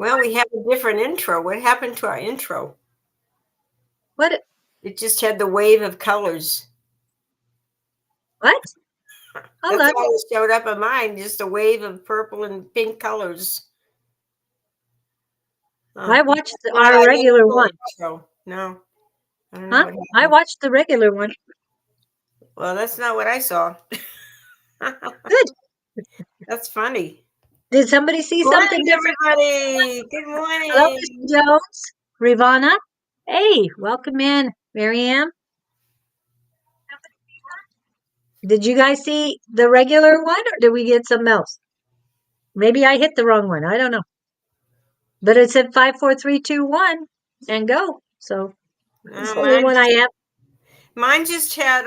Well, we have a different intro. What happened to our intro? What? It just had the wave of colors. What? Hold That's on. all that showed up in mine, just a wave of purple and pink colors. I watched our regular one. No, I don't know what happened. I watched the regular one. Well, that's not what I saw. Good. That's funny. Did somebody see something different? Everybody. Good morning. Hello, Mr. Jones. Rivana. Hey, welcome in, Marianne. Did you guys see the regular one or did we get something else? Maybe I hit the wrong one. I don't know. But it said 5, 4, 3, 2, 1 and go. So it's the only one I have. Mine just had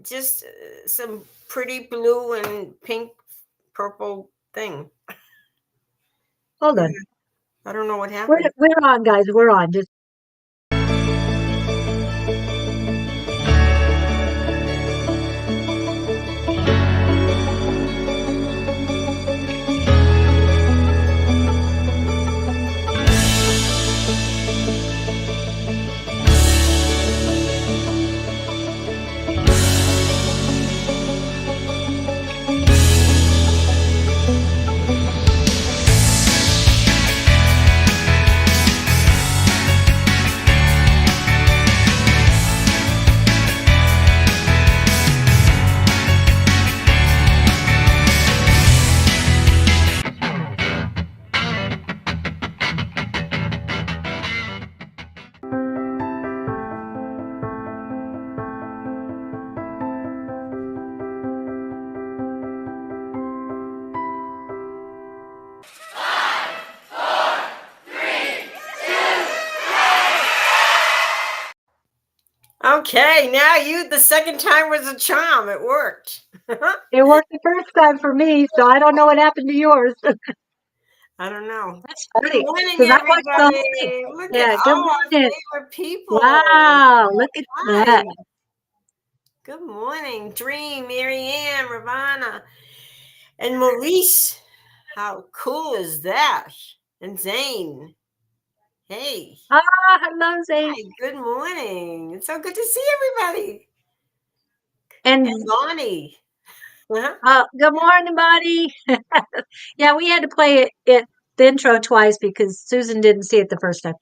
just some pretty blue and pink purple thing. Hold on. I don't know what happened. We're on, guys. We're on. Just Okay, now the second time was a charm. It worked. it worked the first time for me, so I don't know what happened to yours. I don't know. That's funny. Good morning, everybody. Look at all our favorite people. Wow, look at that. Good morning, Dream, Marianne, Ravana, and Maurice. How cool is that? And Zane. Hey. Hello, Zane. Hi, good morning. It's so good to see everybody. And Bonnie. Good morning, buddy. Yeah, we had to play it the intro twice because Susan didn't see it the first time.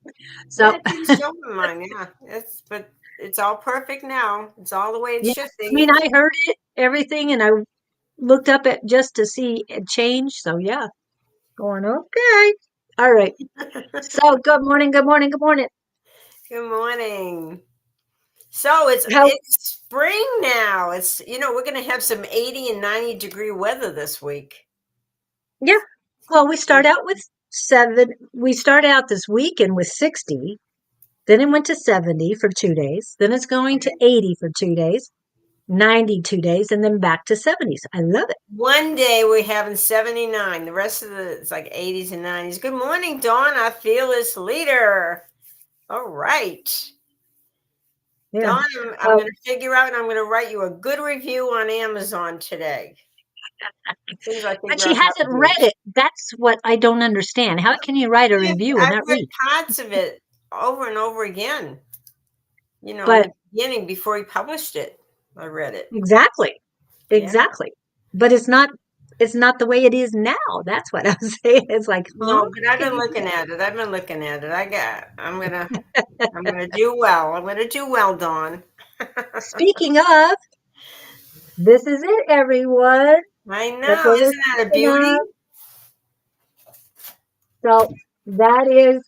So it didn't show in mine, yeah. But it's all perfect now. It's all the way it should be. I mean, I heard it, everything, and I looked up it just to see it change. So yeah, going okay. All right. So good morning, good morning, good morning. Good morning. So it's spring now. It's we're gonna have some 80 and 90 degree weather this week. Yeah. Well, we start out with 7. We start out this weekend with 60. Then it went to 70 for 2 days. Then it's going to 80 for 2 days, 90 2 days, and then back to 70s. I love it. One day we're having 79. The rest of it's like 80s and 90s. Good morning, Dawn, our fearless leader. All right. Yeah. Dawn, I'm going to figure out and I'm going to write you a good review on Amazon today. But she hasn't read it. That's what I don't understand. How can you write a review and not read? Parts of it over and over again. But in the beginning before he published it, I read it. Exactly. But it's not the way it is now. That's what I'm saying. It's like, no, but I've been looking at it. I'm gonna do well. I'm gonna do well, Dawn. Speaking of, this is it, everyone. I know. Isn't that a beauty? So that is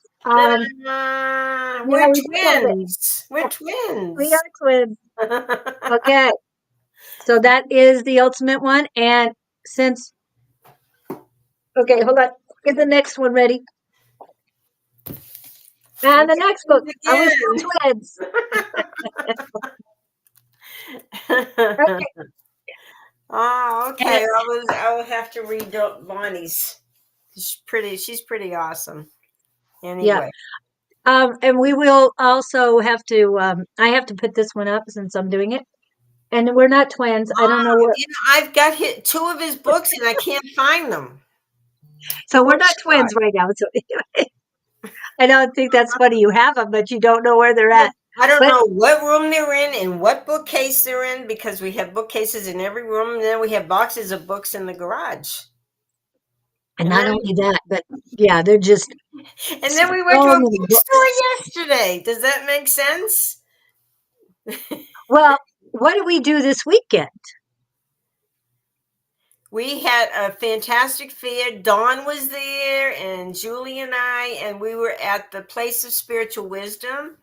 we're twins. We're twins. We are twins. Okay. So that is the ultimate one. And since okay, hold on. Get the next one ready. And the next book. Are we still twins? Okay. Oh, okay. I will have to read Bonnie's. She's pretty awesome. Anyway. Yeah. And we will also have to I have to put this one up since I'm doing it. And we're not twins. I don't know what. I've got 2 of his books and I can't find them. So we're Poor not Scott. twins right now. So anyway, I don't think that's funny. You have them, but you don't know where they're at. I don't But know what room they're in and what bookcase they're in because we have bookcases in every room, and then we have boxes of books in the garage. and And not then only that, but yeah, they're just and then we went to so a many bookstore books. yesterday. Does that make sense? Well, what did we do this weekend? We had a fantastic fair. Dawn was there, and Julie and I, and we were at the Place of Spiritual Wisdom,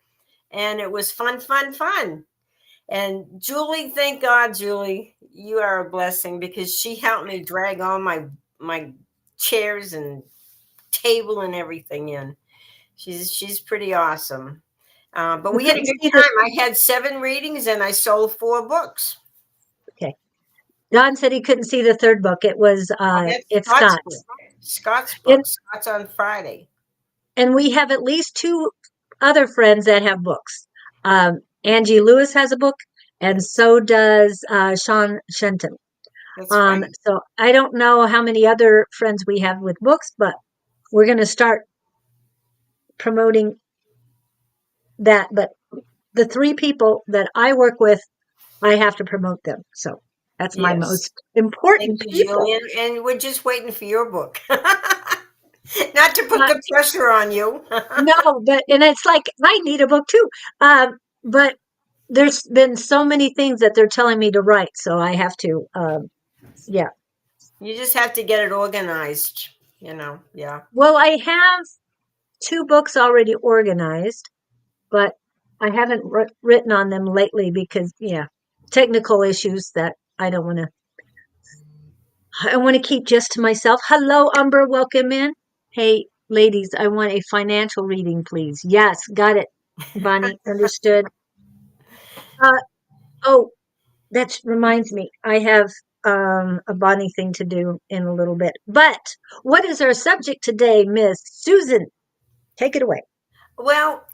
and it was fun, fun, fun. And Julie, thank God, Julie, you are a blessing because she helped me drag all my chairs and table and everything in. She's pretty awesome. But We we had a couldn't good see the time. I had 7 readings and I sold 4 books. okay. Don said he couldn't see the third book. It was Oh, that's it's Scott's book. Scott's. Scott's And book. Scott's on Friday. and we have at least two other friends that have books. Angie Lewis has a book, and Yes, so does Sean Shenton. that's right. So I don't know how many other friends we have with books, but we're going to start promoting that. But the 3 people that I work with, I have to promote them. So that's my Yes. most Thank important you, people. Julian. And we're just waiting for your book. Not to put Uh, the pressure on you. no, but and it's like I need a book too. But there's been so many things that they're telling me to write, so I have to. Yeah. You just have to get it organized, you know. Yeah. Well, I have 2 books already organized, but I haven't written on them lately because, yeah, technical issues that I don't want to. I want to keep just to myself. Hello, Umber. Welcome in. Hey, ladies, I want a financial reading, please. Yes, got it, Bonnie. Understood. Uh, oh, that reminds me. I have a Bonnie thing to do in a little bit. But what is our subject today, Miss Susan? Take it away. Well,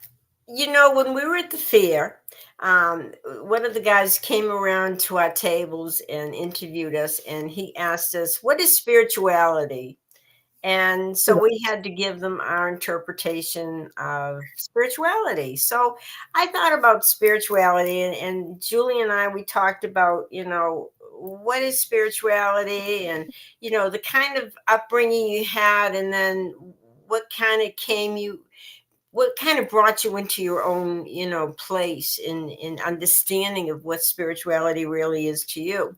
when we were at the fair, one of the guys came around to our tables and interviewed us, and he asked us, "What is spirituality?" And so we had to give them our interpretation of spirituality. So I thought about spirituality, and Julie and I, we talked about, what is spirituality and, the kind of upbringing you had, and then what kind of brought you into your own, place in understanding of what spirituality really is to you.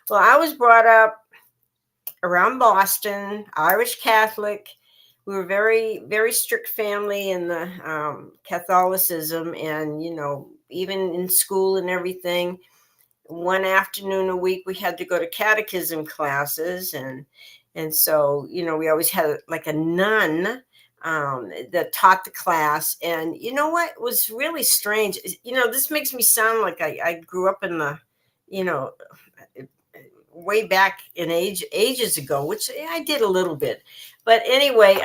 Well, I was brought up around Boston, Irish Catholic. We were very, very strict family in the Catholicism, and even in school and everything. One afternoon a week, we had to go to catechism classes, and so we always had like a nun that taught the class. And you know what was really strange? This makes me sound like I grew up in the, you know, way back in ages ago, which I did a little bit. But anyway,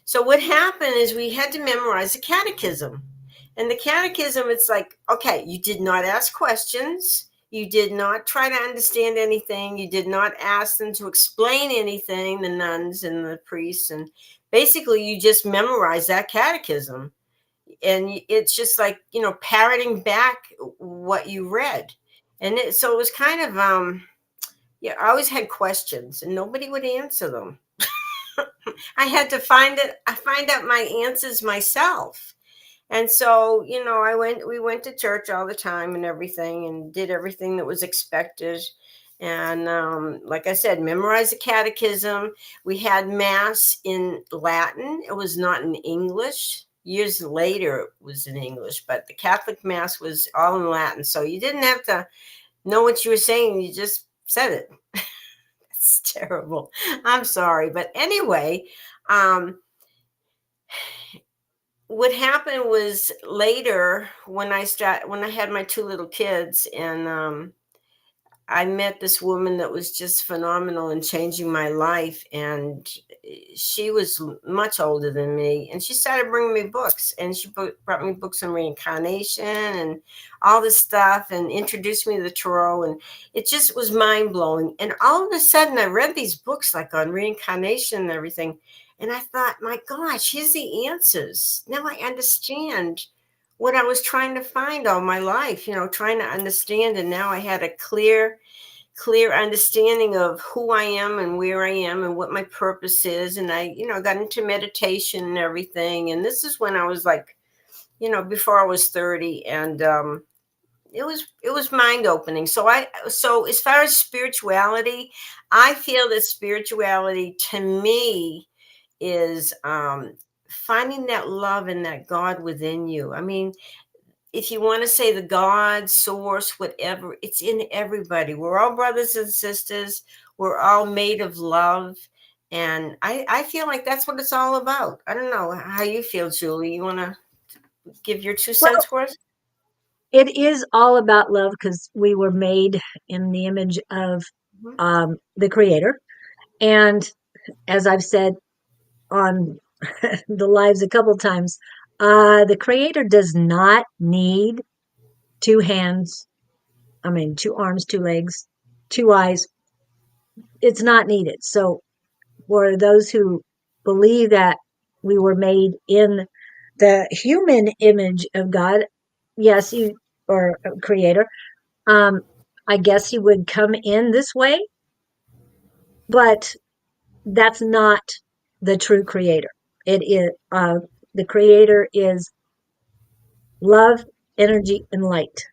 so what happened is we had to memorize the catechism. And the catechism, it's like, okay, you did not ask questions. You did not try to understand anything. You did not ask them to explain anything, the nuns and the priests. And basically, you just memorize that catechism. And it's just like, parroting back what you read. And so it was kind of, yeah, I always had questions and nobody would answer them. I had to find out my answers myself. And so, we went to church all the time and everything and did everything that was expected. And like I said, memorized the catechism. We had mass in Latin. It was not in English. Years later, it was in English, but the Catholic mass was all in Latin. So you didn't have to know what you were saying. You just said it. It's terrible. I'm sorry. But anyway, um, what happened was later when I had my 2 little kids, and I met this woman that was just phenomenal in changing my life, and she was much older than me, and she started bringing me books, and she brought me books on reincarnation and all this stuff, and introduced me to the tarot, and it just was mind-blowing. And all of a sudden I read these books like on reincarnation and everything, and I thought, my gosh, here's the answers. Now I understand what I was trying to find all my life, trying to understand. And now I had a clear understanding of who I am and where I am and what my purpose is. And I, got into meditation and everything. And this is when I was like, before I was 30. And it was mind opening. So as far as spirituality, I feel that spirituality to me is finding that love and that God within you. I mean, if you want to say the God, source, whatever, it's in everybody. We're all brothers and sisters. We're all made of love. And I feel like that's what it's all about. I don't know how you feel, Julie. You want to give your two Well, cents worth? it is all about love because we were made in the image of Mhm. the Creator. And as I've said on the lives a couple times, the Creator does not need two hands, I mean, two arms, two legs, two eyes. It's not needed. So, for those who believe that we were made in the human image of God, yes, you or Creator, um, I guess He would come in this way, but that's not the true Creator. It is the Creator is love, energy, and light.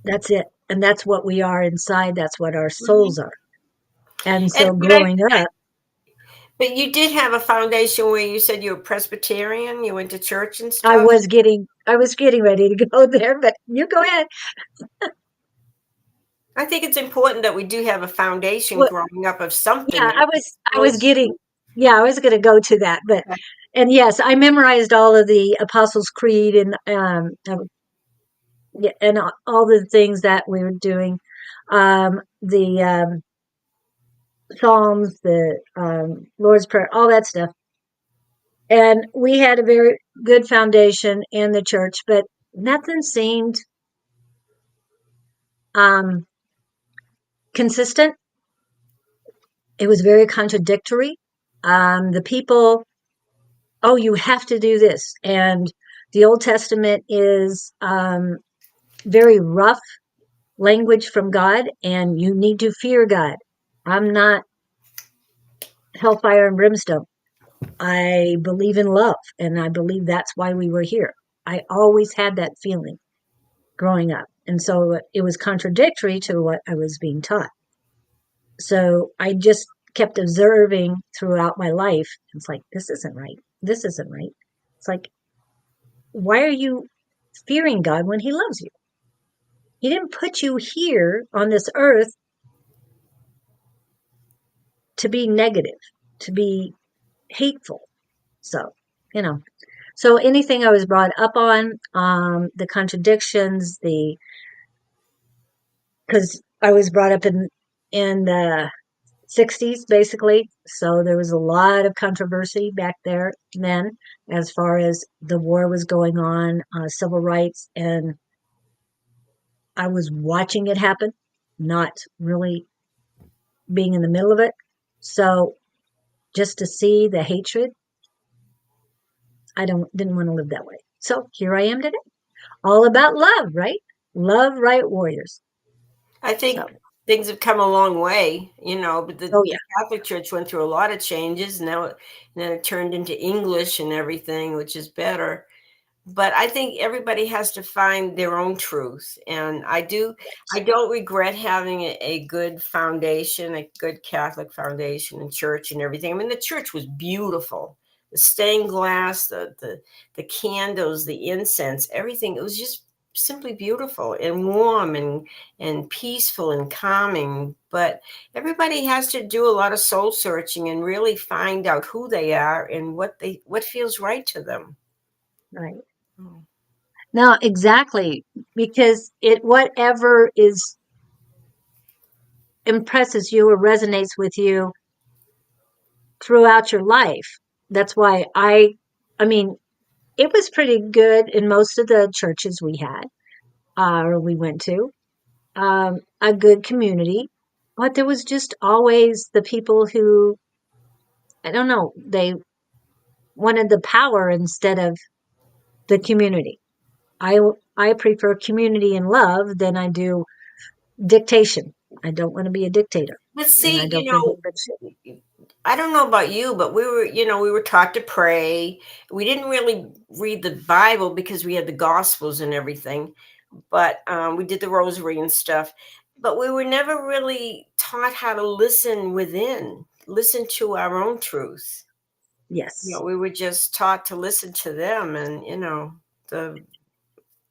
That's it. And that's what we are inside. That's what our souls Mhm. are. And And so growing up, but you did have a foundation where you said you were Presbyterian. You went to church and I stuff. was getting ready to go there, but you go ahead. I think it's important that we do have a foundation Well, growing up of yeah, something. I was getting, yeah, I was going to go to that, but, Okay. and yes, I memorized all of the Apostles' Creed and, yeah, and all the things that we were doing, the, Psalms, the, Lord's Prayer, all that stuff. And we had a very good foundation in the church, but nothing seemed, um, consistent. It was very contradictory. The people, oh, you have to do this. And the Old Testament is very rough language from God, and you need to fear God. I'm not hellfire and brimstone. I believe in love, and I believe that's why we were here. I always had that feeling growing up. And so it was contradictory to what I was being taught. So I just kept observing throughout my life. It's like, this isn't right. This isn't right. It's like, why are you fearing God when He loves you? He didn't put you here on this earth to be negative, to be hateful. So, you know, so anything I was brought up on, the contradictions, because I was brought up in the 60s basically, so there was a lot of controversy back there then as far as the war was going on, civil rights, and I was watching it happen, not really being in the middle of it. So just to see the hatred, I didn't want to live that way. So here I am today, all about love, right? Love, right, warriors. I So, think things have come a long way, but oh the yeah, Catholic Church went through a lot of changes. Now, then it turned into English and everything, which is better. But I think everybody has to find their own truth. And I don't regret having a good foundation, a good Catholic foundation and church and everything. I mean, the church was beautiful. The stained glass, the candles, the incense, everything. It was just simply beautiful and warm and peaceful and calming. But everybody has to do a lot of soul searching and really find out who they are and what feels right to them. right. Mm. No, exactly. Because it whatever is. impresses you or resonates with you throughout your life. That's why I mean, it was pretty good in most of the churches we had, or we went to, a good community, but there was just always the people who, I don't know, they wanted the power instead of the community. I I prefer community and love than I do dictation. I don't want to be a dictator, But and I see, don't think anybody should. I don't know about you, but we were taught to pray. We didn't really read the Bible because we had the Gospels and everything, but we did the Rosary and stuff. But we were never really taught how to listen within, listen to our own truth. Yes. We were just taught to listen to them, and the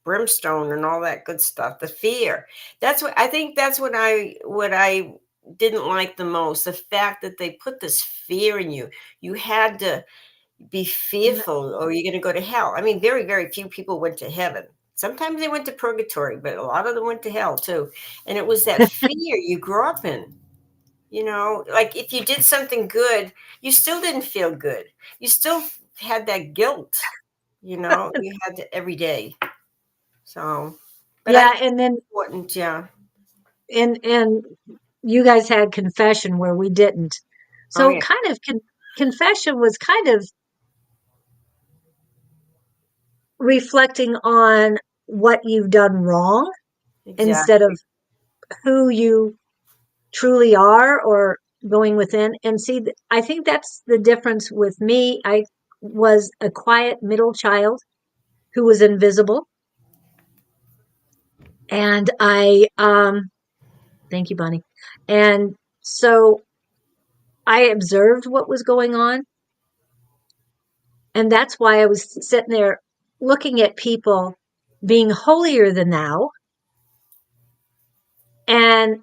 brimstone and all that good stuff, the fear. That's what I think. That's what I didn't like the most, the fact that they put this fear in you. You had to be fearful or you're going to go to hell. I mean, very, very few people went to heaven. Sometimes they went to purgatory, but a lot of them went to hell too. And it was that fear you grew up in. Like if you did something good, you still didn't feel good. You still had that guilt, you had to every day. So, but I Yeah, think and it's then important, yeah. and you guys had confession where we didn't. Oh, So yeah, kind of confession was kind of reflecting on what you've done wrong instead of exactly. who you truly are or going within. And see, I think that's the difference with me. I was a quiet middle child who was invisible. And thank you, Bonnie. And so I observed what was going on. And that's why I was sitting there looking at people being holier than thou and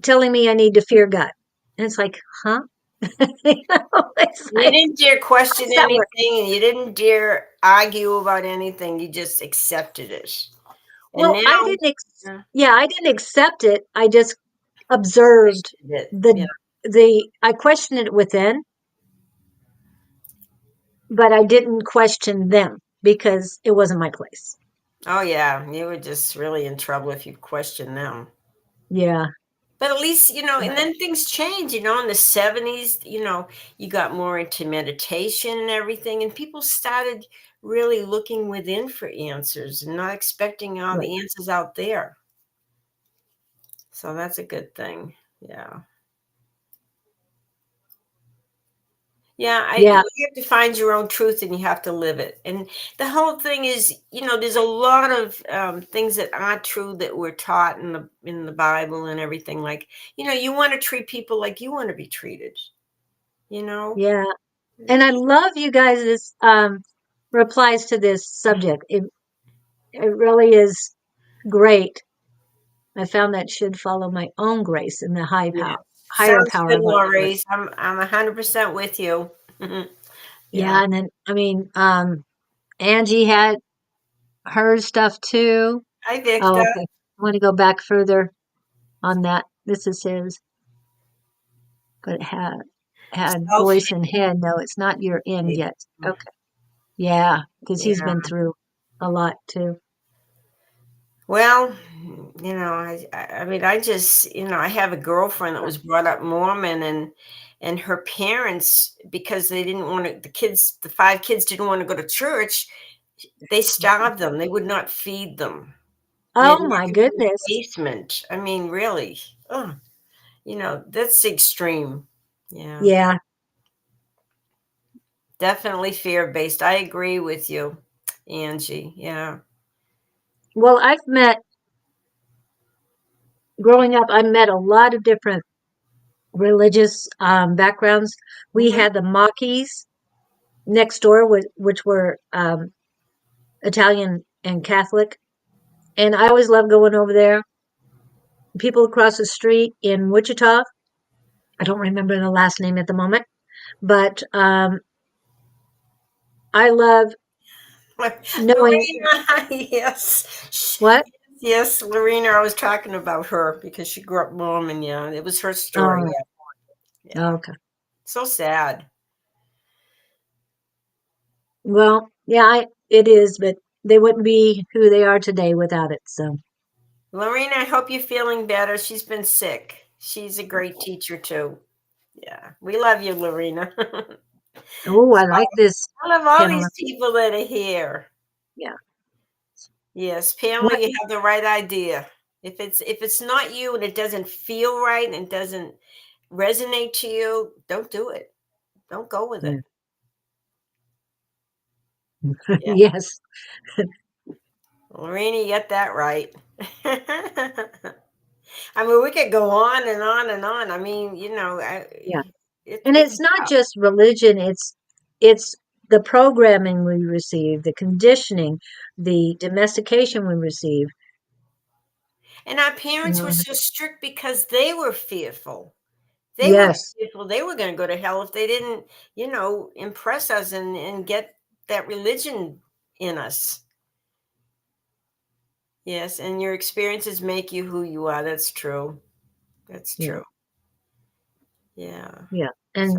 telling me I need to fear God. And it's like, huh? It's You like, didn't dare how question does that work? anything, and you didn't dare argue about anything. You just accepted it. And Well, I now, didn't, yeah, yeah, I didn't accept it. I just observed questioned it. Yeah. I questioned it within, but I didn't question them because it wasn't my place. Oh, yeah. You were just really in trouble if you questioned them. Yeah. But at least, and But then things change, in the 70s, you got more into meditation and everything, and people started really looking within for answers and not expecting all right. the answers out there. So that's a good thing. Yeah. Yeah, Yeah. you have to find your own truth and you have to live it. And the whole thing is, there's a lot of things that aren't true that we're taught in the Bible and everything. Like, you want to treat people like you want to be treated. You know. Yeah. And I love you guys' replies to this subject. It really is great. I found that should follow my own grace and the Yeah. higher Sounds power good, of our Lord. Maurice. I'm 100% with you. Yeah. Yeah, and then I mean, Angie had her stuff too. Hi, Oh, Victor. okay. I want to go back further on that. This is his, but it had Self. voice and head. No, it's not your end yet. Okay. Yeah, because he's Yeah. been through a lot too. Well, I mean, I just, I have a girlfriend that was brought up Mormon, and her parents, because they didn't want to, the five kids didn't want to go to church, they starved them. They would not feed them. They had Oh my nothing in the goodness. basement. I mean, really. Oh, that's extreme. Yeah. Yeah. Definitely fear-based. I agree with you, Angie. Yeah. Well, growing up, I met a lot of different religious backgrounds. We Mhm. had the Mackeys next door, which were Italian and Catholic. And I always loved going over there. People across the street in Wichita, I don't remember the last name at the moment, but I love knowing Marina, yes. what? Yes, Lorena, I was talking about her because she grew up Mormon, yeah. It was her story. Oh, Yeah. Yeah. okay. So sad. Well, yeah, it is, but they wouldn't be who they are today without it. So, Lorena, I hope you're feeling better. She's been sick. She's a great teacher too. Yeah. We love you, Lorena. oh, I like this, I love all Pamela. these people that are here. Yeah. Yes, Pamela, What? you have the right idea. If it's not you and it doesn't feel right and it doesn't resonate to you, don't do it. Don't go with Yeah. it. Yeah. Yes. Lorena, you got that right. I mean, we could go on and on and on. I mean, Yeah. it, And it's it's not tough. just religion, it's the programming we receive, the conditioning, the domestication we receive. And our parents were Mhm. so strict because they were fearful. They were Yes. fearful they were going to go to hell if they didn't, impress us and get that religion in us. Yes, and your experiences make you who you are. That's true. That's Yeah. true. Yeah. Yeah. So,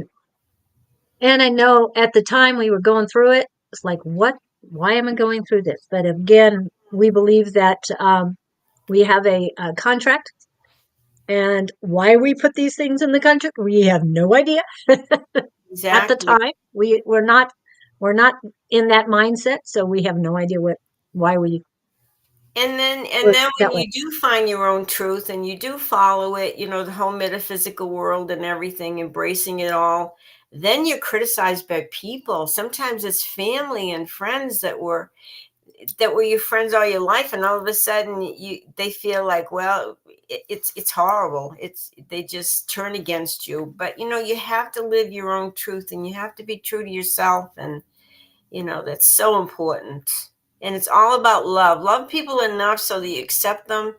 And I know at the time we were going through it, it's like, what? Why am I going through this? But again, we believe that we have a contract, and why we put these things in the contract, we have no idea. At the exactly. time, we're not in that mindset, so we have no idea why we And were then when that way. you do find your own truth and you do follow it, the whole metaphysical world and everything, embracing it all, then you're criticized by people. Sometimes it's family and friends that were your friends all your life, and all of a sudden they feel like, well, it's horrible. They just turn against you. But you have to live your own truth, and you have to be true to yourself, and that's so important. And it's all about love. Love people enough so that you accept them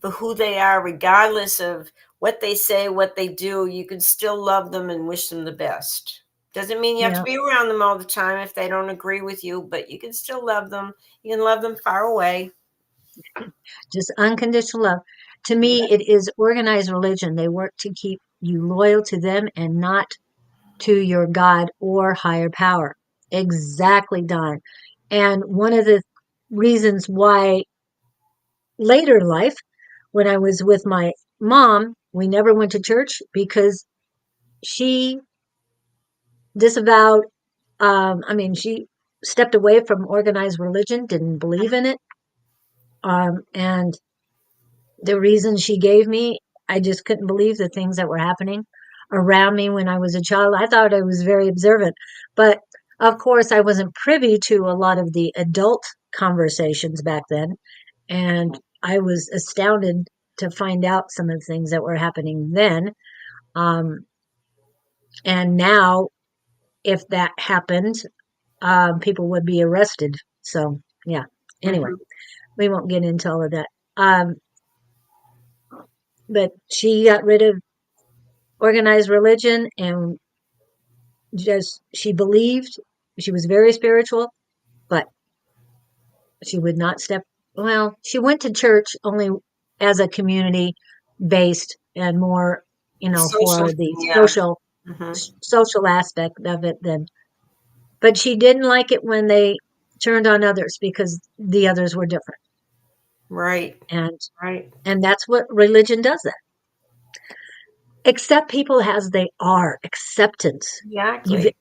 for who they are, regardless of what they say, what they do. You can still love them and wish them the best. Doesn't mean you have to Yeah, be around them all the time if they don't agree with you, but you can still love them. You can love them far away. just unconditional love. To Yeah. me, it is organized religion. They work to keep you loyal to them and not to your God or higher power. Exactly, Don. And one of the reasons why later in life, when I was with my mom, we never went to church because she disavowed, she stepped away from organized religion, didn't believe in it. And the reason she gave me, I just couldn't believe the things that were happening around me when I was a child. I thought I was very observant, but of course, I wasn't privy to a lot of the adult conversations back then. And I was astounded to find out some of the things that were happening then. Um, and now, if that happened, people would be arrested. So, yeah. Anyway, Hmm. we won't get into all of that. Um, but she got rid of organized religion and just she believed she was very spiritual, but she would not step. Well, she went to church only as a community based and more, Social for thing, the yeah. Hmm. social aspect of it. Then, but she didn't like it when they turned on others because the others were different, Right. and Right. and that's what religion does. That accept people as they are. Acceptance. You've Exactly.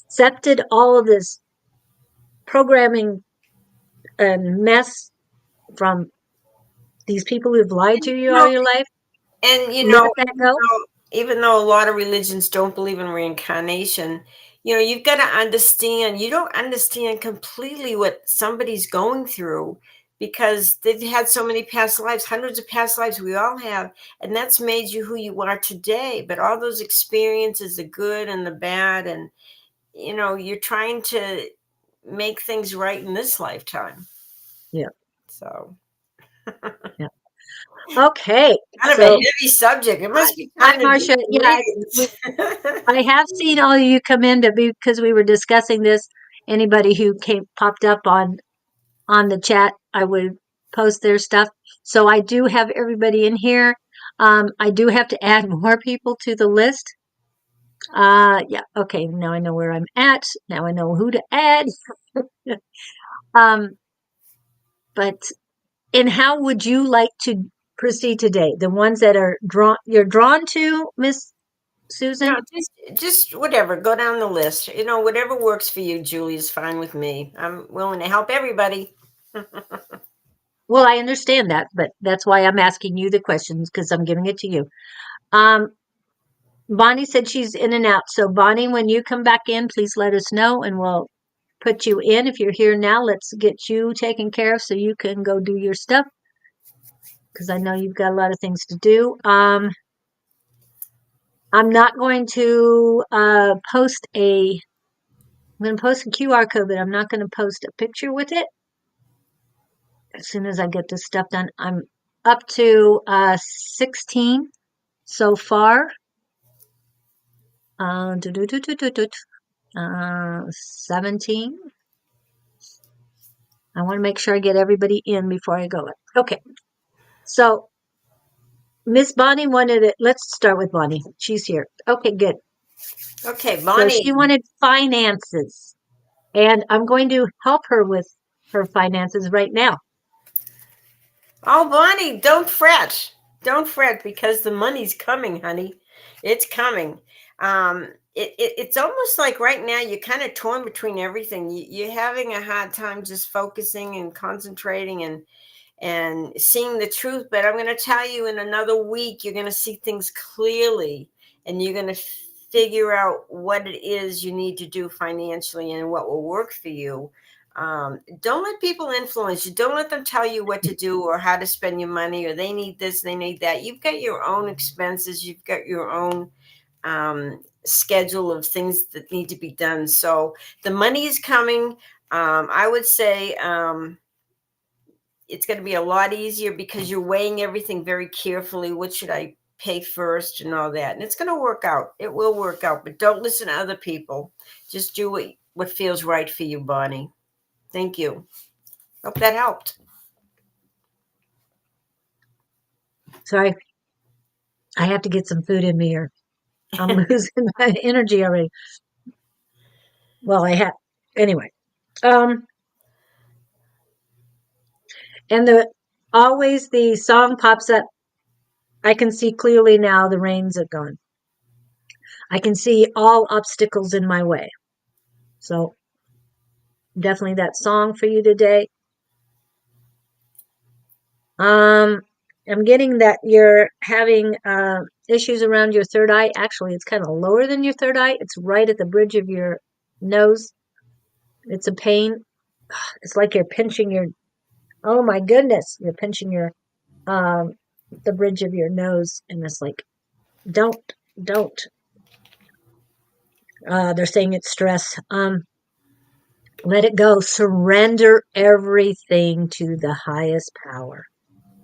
accepted all of this programming and mess from these people who've lied And, to you all your life. And Let that go. even though a lot of religions don't believe in reincarnation, you've got to understand. You don't understand completely what somebody's going through because they've had so many past lives, hundreds of past lives. We all have, and that's made you who you are today. But all those experiences, the good and the bad, and you're trying to make things right in this lifetime. Yeah, So. yeah. Okay, Kind of a so heavy subject. It hi, must be hi, kind of deep Marcia. Yeah, we, readings. I have seen all of you come in to because we were discussing this. Anybody who came popped up on the chat, I would post their stuff. So I do have everybody in here. I do have to add more people to the list. Yeah, okay, now I know where I'm at. Now I know who to add. um, but and how would you like to proceed today? The ones that are you're drawn to, Miss No, Susan? just whatever. Go down the list. Whatever works for you, Julie, is fine with me. I'm willing to help everybody. Well, I understand that, but that's why I'm asking you the questions because I'm giving it to you. Um, Bonnie said she's in and out. So, Bonnie, when you come back in, please let us know and we'll put you in. If you're here now, let's get you taken care of so you can go do your stuff because I know you've got a lot of things to do. I'm not going to post I'm going to post a QR code, but I'm not going to post a picture with it. As soon as I get this stuff done, I'm up to 16 so far. 17. I want to make sure I get everybody in before I go. Okay. So Miss Bonnie wanted it. Let's start with Bonnie. She's here. Okay, good. Okay, So Bonnie. she wanted finances, and I'm going to help her with her finances right now. Oh, Bonnie, don't fret. Don't fret because the money's coming, honey. It's coming. It's almost like right now you're kind of torn between everything. You're having a hard time just focusing and concentrating and seeing the truth. But I'm going to tell you, in another week, you're going to see things clearly, and you're going to figure out what it is you need to do financially and what will work for you. Don't let people influence you. Don't let them tell you what to do or how to spend your money, or they need this, they need that. You've got your own expenses, you've got your own schedule of things that need to be done. So the money is coming. I would say it's going to be a lot easier because you're weighing everything very carefully. What should I pay first and all that? And it's going to work out. It will work out, but don't listen to other people. Just do what feels right for you, Bonnie. Thank you. Hope that helped. Sorry, I have to get some food in me or I'm losing my energy already. Well, I have anyway. Um, and the song pops up. I can see clearly now the rains are gone. I can see all obstacles in my way. So definitely that song for you today. I'm getting that you're having issues around your third eye. Actually, it's kind of lower than your third eye. It's right at the bridge of your nose. It's a pain. It's like you're pinching your. Oh my goodness, you're pinching your um the bridge of your nose, and it's like don't. They're saying it's stress. Let it go. Surrender everything to the highest power,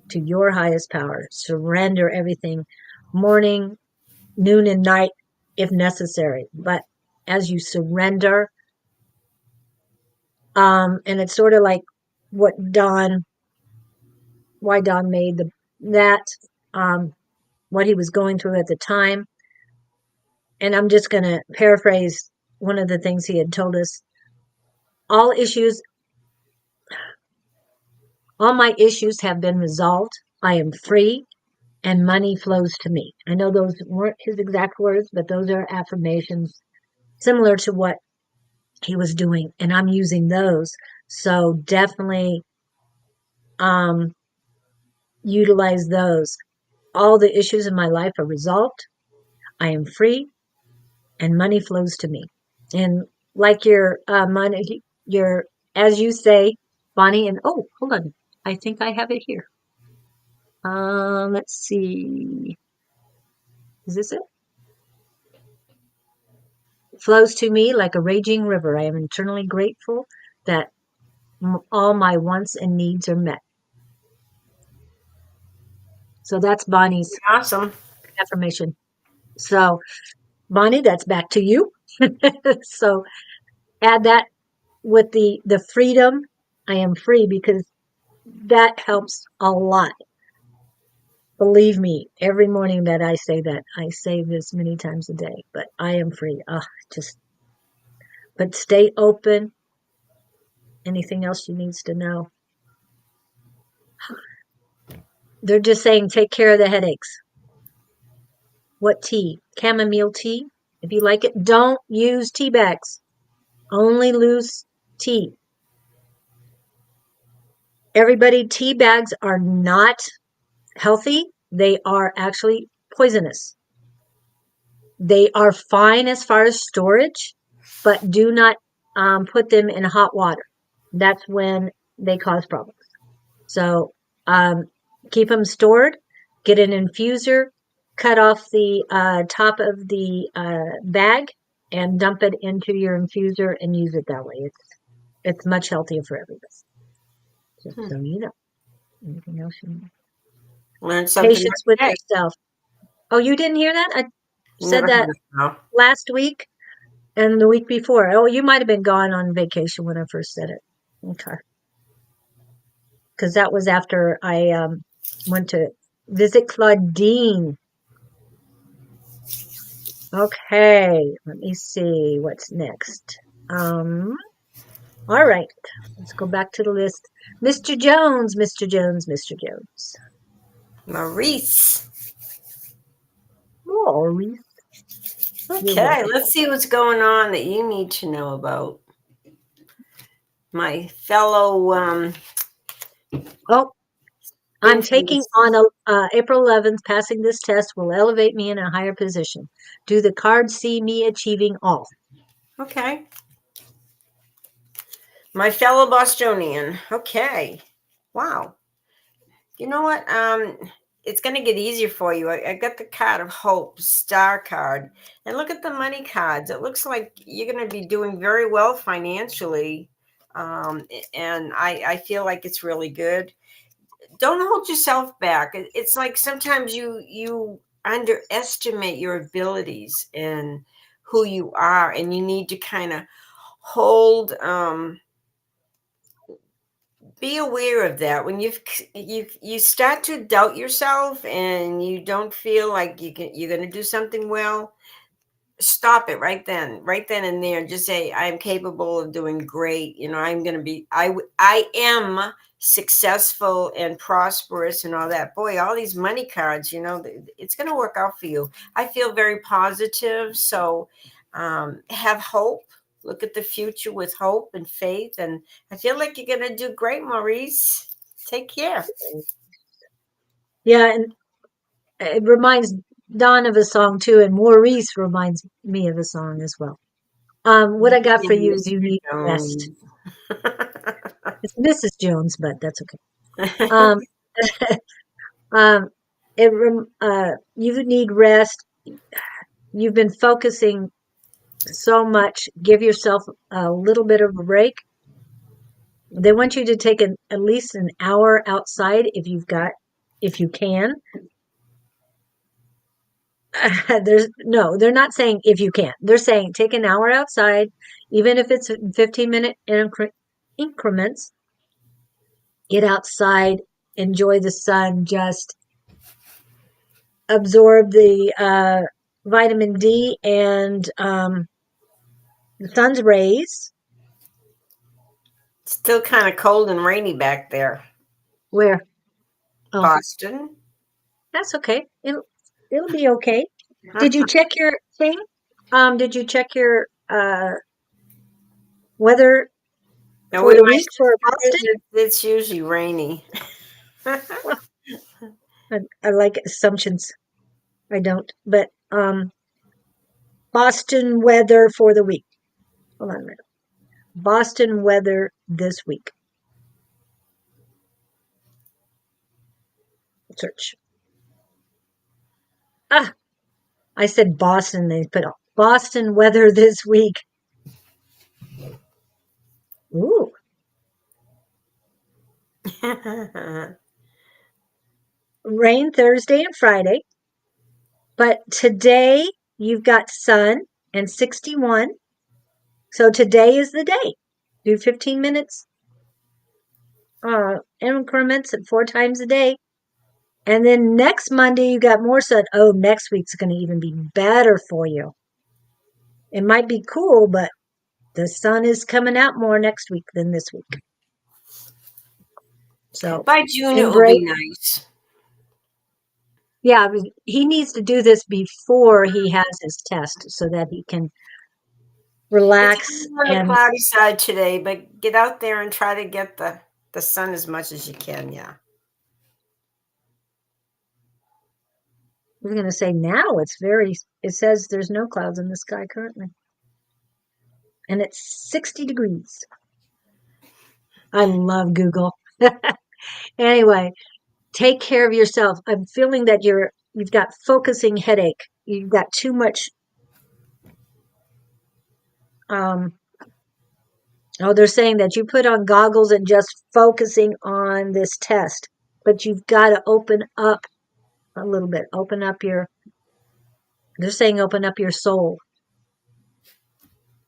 to your highest power. Surrender everything, morning, noon, and night, if necessary. But as you surrender, and it's sort of like what why Don made that, what he was going through at the time. And I'm just going to paraphrase one of the things he had told us. All my issues have been resolved. I am free and money flows to me. I know those weren't his exact words, but those are affirmations similar to what he was doing. And I'm using those. So definitely um, utilize those. All the issues in my life are resolved. I am free and money flows to me. And like your money, your, as you say, Bonnie, and oh, hold on. I think I have it here. Let's see. Is this it? Flows to me like a raging river. I am eternally grateful that all my wants and needs are met. So that's Bonnie's Awesome. affirmation. So, Bonnie, that's back to you. So add that with the freedom. I am free because that helps a lot. Believe me, every morning that I say that, I say this many times a day, but I am free. But stay open. Anything else you needs to know? They're just saying take care of the headaches. What tea? Chamomile tea. If you like it, don't use tea bags. Only loose tea. Everybody, tea bags are not healthy. They are actually poisonous. They are fine as far as storage, but do not put them in hot water. That's when they cause problems. So keep them stored, get an infuser, cut off the top of the bag, and dump it into your infuser and use it that way. It's much healthier for everybody. Just so you know. Anything else you know? Learn something Patience with every day. yourself. Oh, you didn't hear that? I said Never that heard of last week and the week before. Oh, you might have been gone on vacation when I first said it. Okay. Because that was after I went to visit Claudine. Okay, let me see what's next. All right, let's go back to the list. Mr. Jones, Mr. Jones, Mr. Jones. Maurice. Maurice. Okay, let's see what's going on that you need to know about. My fellow I'm taking on April 11th. Passing this test will elevate me in a higher position. Do the cards see me achieving all? Okay. My fellow Bostonian. Okay. Wow. You know what? It's going to get easier for you. I got the card of hope, star card. And look at the money cards. It looks like you're going to be doing very well financially. And I feel like it's really good. Don't hold yourself back. It's like sometimes you underestimate your abilities and who you are, and you need to kind of hold be aware of that when you start to doubt yourself and you don't feel like you're going to do something well. Stop it right then and there, and just say I am capable of doing great. I'm going to be I am successful and prosperous and all that. Boy, all these money cards, it's going to work out for you. I feel very positive. So have hope. Look at the future with hope and faith, and I feel like you're going to do great, Maurice. Take care. Yeah, and it reminds Don of a song too, and Maurice reminds me of a song as well. What I got for you is you need rest. It's Mrs. Jones, but that's okay. Um, um, you need rest. You've been focusing so much. Give yourself a little bit of a break. They want you to take at least an hour outside if you can. They're not saying if you can. They're saying take an hour outside, even if it's 15-minute increments. Get outside, enjoy the sun, just absorb the vitamin D and the sun's rays. Still kind of cold and rainy back there. Where? Oh, Boston. that's okay. It'll be okay. Did you check your thing? Did you check your weather for the week for Boston? It's usually rainy. Well, I like assumptions. I don't, but Boston weather for the week. Hold on a minute. Boston weather this week. Search. I said Boston. They put Boston weather this week. Ooh. Rain Thursday and Friday. But today you've got sun and 61. So today is the day. Do 15 minutes increments at 4 times a day. And then next Monday, you got more sun. Oh, next week's going to even be better for you. It might be cool, but the sun is coming out more next week than this week. So by June it will embrace. be nice. Yeah, he needs to do this before he has his test so that he can relax It's on the and cloudy side today, but get out there and try to get the sun as much as you can. Yeah. I was going to say now it says there's no clouds in the sky currently. And it's 60 degrees. I love Google. Anyway, take care of yourself. I'm feeling that you've got focusing headache. You've got too much they're saying that you put on goggles and just focusing on this test, but you've got to open up a little bit. They're saying open up your soul.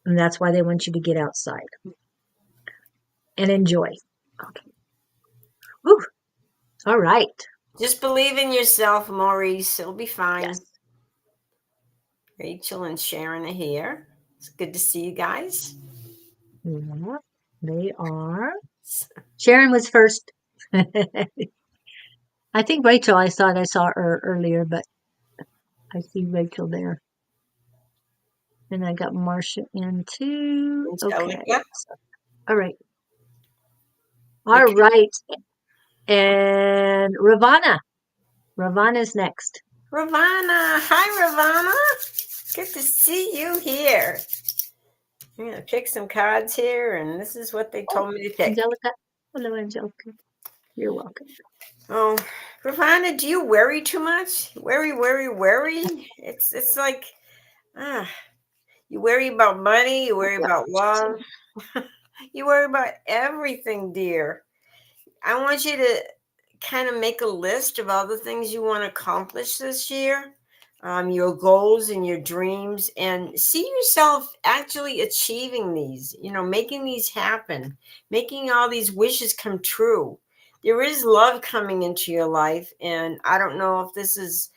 And that's why they want you to get outside and enjoy. Okay. Whew. All right. Just believe in yourself, Maurice. It'll be fine. Yes. Rachel and Sharon are here. It's good to see you guys. Yeah, they are. Sharon was first. I think Rachel, I thought I saw her earlier, but I see Rachel there. And I got Marcia in too. Okay. All right. All right. And Ravana. Ravana's next. Ravana. Hi, Ravana. Good to see you here. I'm going to pick some cards here, and this is what they told me to pick. Angelica. Hello, Angelica. You're welcome. Oh, Ravana, do you worry too much? Worry. It's like, you worry about money, you worry about love, you worry about everything, dear. I want you to kind of make a list of all the things you want to accomplish this year, your goals and your dreams, and see yourself actually achieving these, making these happen, making all these wishes come true. There is love coming into your life, and I don't know if this is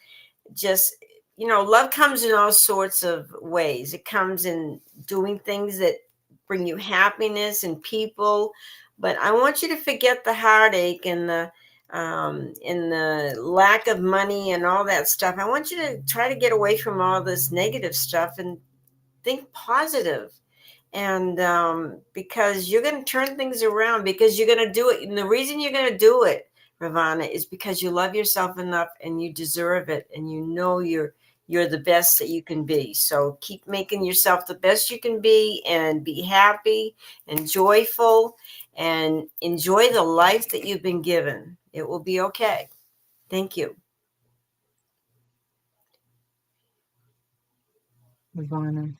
just, love comes in all sorts of ways. It comes in doing things that bring you happiness and people, but I want you to forget the heartache and the lack of money and all that stuff. I want you to try to get away from all this negative stuff and think positive. And because you're going to turn things around, because you're going to do it. And the reason you're going to do it, Ravana, is because you love yourself enough and you deserve it. And you know you're the best that you can be. So keep making yourself the best you can be, and be happy and joyful and enjoy the life that you've been given. It will be okay. Thank you. Ravana.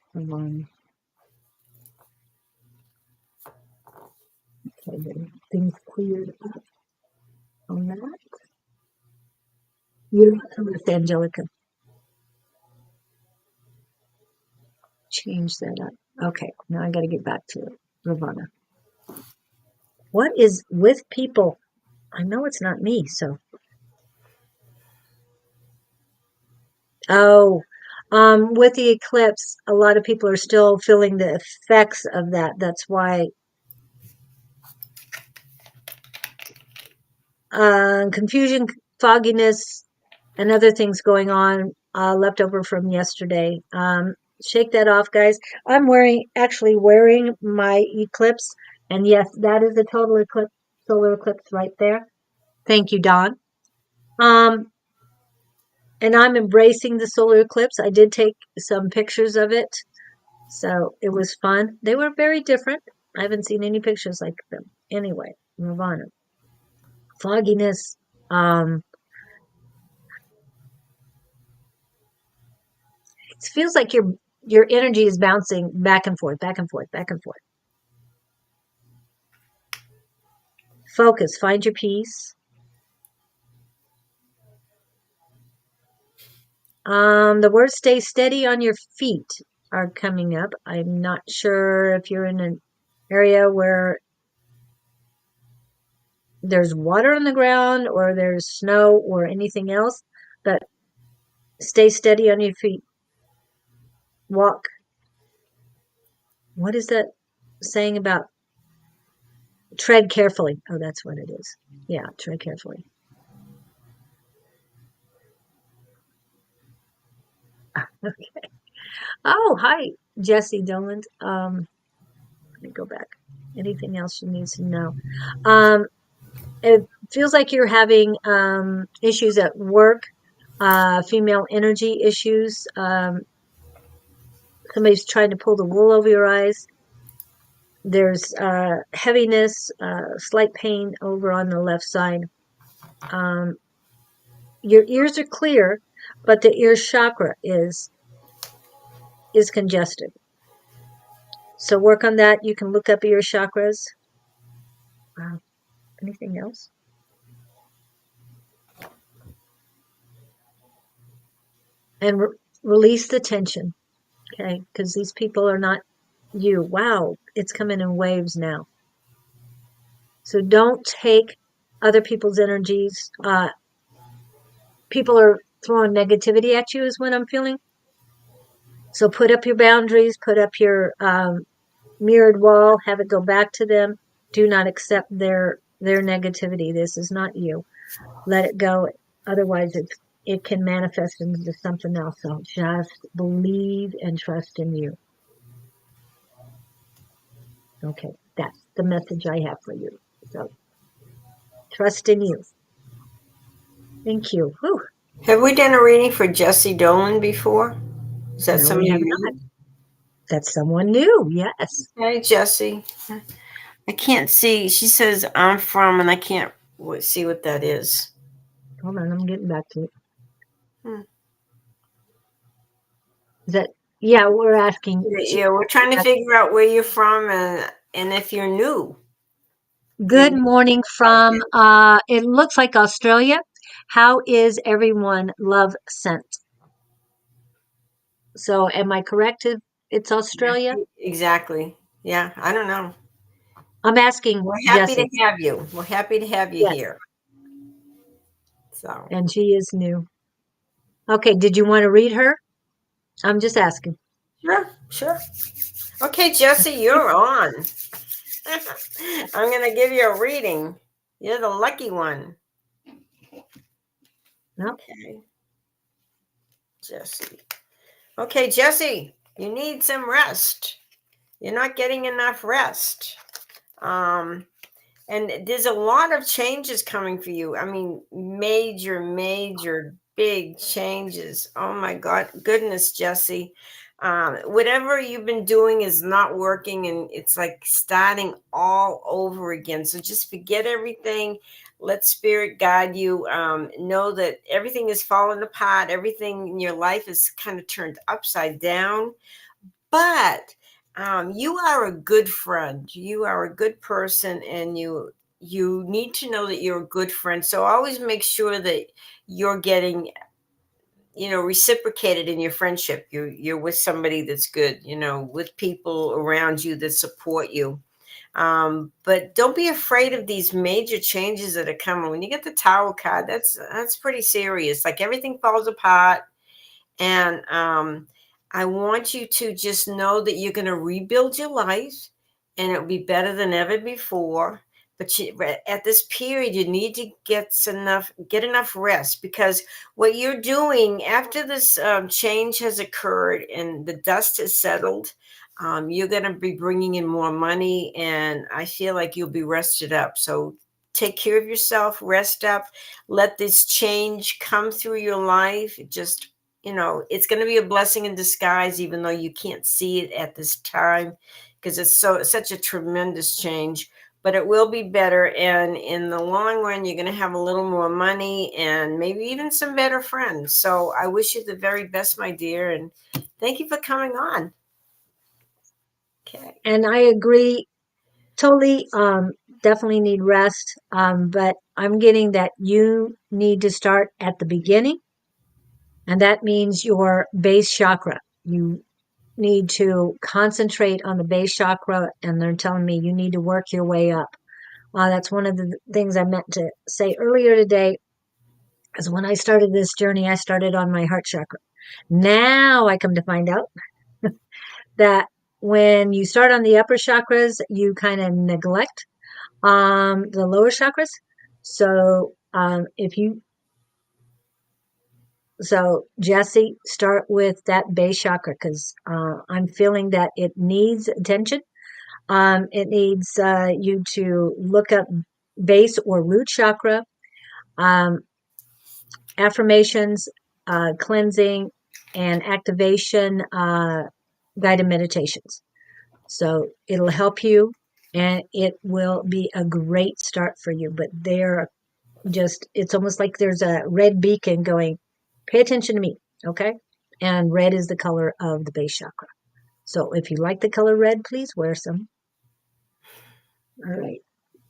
Okay, things cleared up on that. You're with Angelica. Change that up. Okay, now I got to get back to Ravana. What is with people? I know it's not me, so. Oh, with the eclipse, a lot of people are still feeling the effects of that. That's why confusion, fogginess, and other things going on left over from yesterday. Shake that off, guys. I'm actually wearing my eclipse, and yes, that is a total eclipse, solar eclipse right there. Thank you, Don. And I'm embracing the solar eclipse. I did take some pictures of it, so it was fun. They were very different. I haven't seen any pictures like them. Anyway, Nirvana. Fogginess. It feels like your energy is bouncing back and forth, back and forth, back and forth. Focus. Find your peace. The words "stay steady on your feet" are coming up. I'm not sure if you're in an area where there's water on the ground or there's snow or anything else, but stay steady on your feet. Walk. What is that saying about tread carefully? Oh, that's what it is. Yeah, tread carefully. Okay. Oh, hi, Jesse Dolan. Let me go back. Anything else you need to know? Um, it feels like you're having issues at work, female energy issues. Somebody's trying to pull the wool over your eyes. There's heaviness, slight pain over on the left side. Um, your ears are clear, but the ear chakra is congested. So work on that. You can look up ear chakras. Anything else? And release the tension. Okay, because these people are not you. Wow, it's coming in waves now. So don't take other people's energies. People are throwing negativity at you is what I'm feeling. So put up your boundaries, put up your mirrored wall, have it go back to them. Do not accept their negativity. This is not you. Let it go. Otherwise, it can manifest into something else. So just believe and trust in you. Okay, that's the message I have for you. So trust in you. Thank you. Whew. Have we done a reading for Jesse Dolan before? Is that No, we have somebody not. new? That's someone new. Yes. Hey, Jesse. I can't see. She says I'm from, and I can't see what that is. Hold on, I'm getting back to it. Hmm. Is that? Yeah, we're asking. Yeah, we're trying to figure out where you're from and if you're new. Good morning from. It looks like Australia. How is everyone love sent? So, am I correct? If it's Australia. Exactly. Yeah, I don't know. I'm asking We're happy to Jesse. have you. We're happy to have you Yes, here. So, and she is new. Okay, did you want to read her? I'm just asking. sure. Okay, Jesse, you're on. I'm going to give you a reading. You're the lucky one. No. Okay, Jesse. Okay, Jesse, you need some rest. You're not getting enough rest. And there's a lot of changes coming for you. I mean, major, big changes. Oh my God, goodness, Jesse. Whatever you've been doing is not working, and it's like starting all over again. So just forget everything. Let spirit guide you. Know that everything is falling apart. Everything in your life is kind of turned upside down. But you are a good friend. You are a good person, and you need to know that you're a good friend. So always make sure that you're getting, reciprocated in your friendship. You're with somebody that's good, with people around you that support you. But don't be afraid of these major changes that are coming. When you get the Tower card, that's pretty serious. Like everything falls apart, and I want you to just know that you're going to rebuild your life, and it'll be better than ever before. But at this period, you need to get enough rest, because what you're doing after this change has occurred and the dust has settled, you're going to be bringing in more money, and I feel like you'll be rested up. So take care of yourself, rest up, let this change come through your life. Just it's going to be a blessing in disguise, even though you can't see it at this time, because it's such a tremendous change. But it will be better, and in the long run, you're going to have a little more money and maybe even some better friends. So I wish you the very best, my dear, and thank you for coming on. Okay. And I agree totally. Definitely need rest. But I'm getting that you need to start at the beginning, and that means your base chakra. You need to concentrate on the base chakra, and they're telling me you need to work your way up. That's one of the things I meant to say earlier today. Because when I started this journey, I started on my heart chakra. Now I come to find out that when you start on the upper chakras, you kind of neglect the lower chakras. So if you so Jesse, start with that base chakra because I'm feeling that it needs attention. It needs you to look up base or root chakra, um, affirmations, cleansing, and activation guided meditations. So it'll help you and it will be a great start for you. But they're it's almost like there's a red beacon going, pay attention to me. Okay. And red is the color of the base chakra. So if you like the color red, please wear some. All right.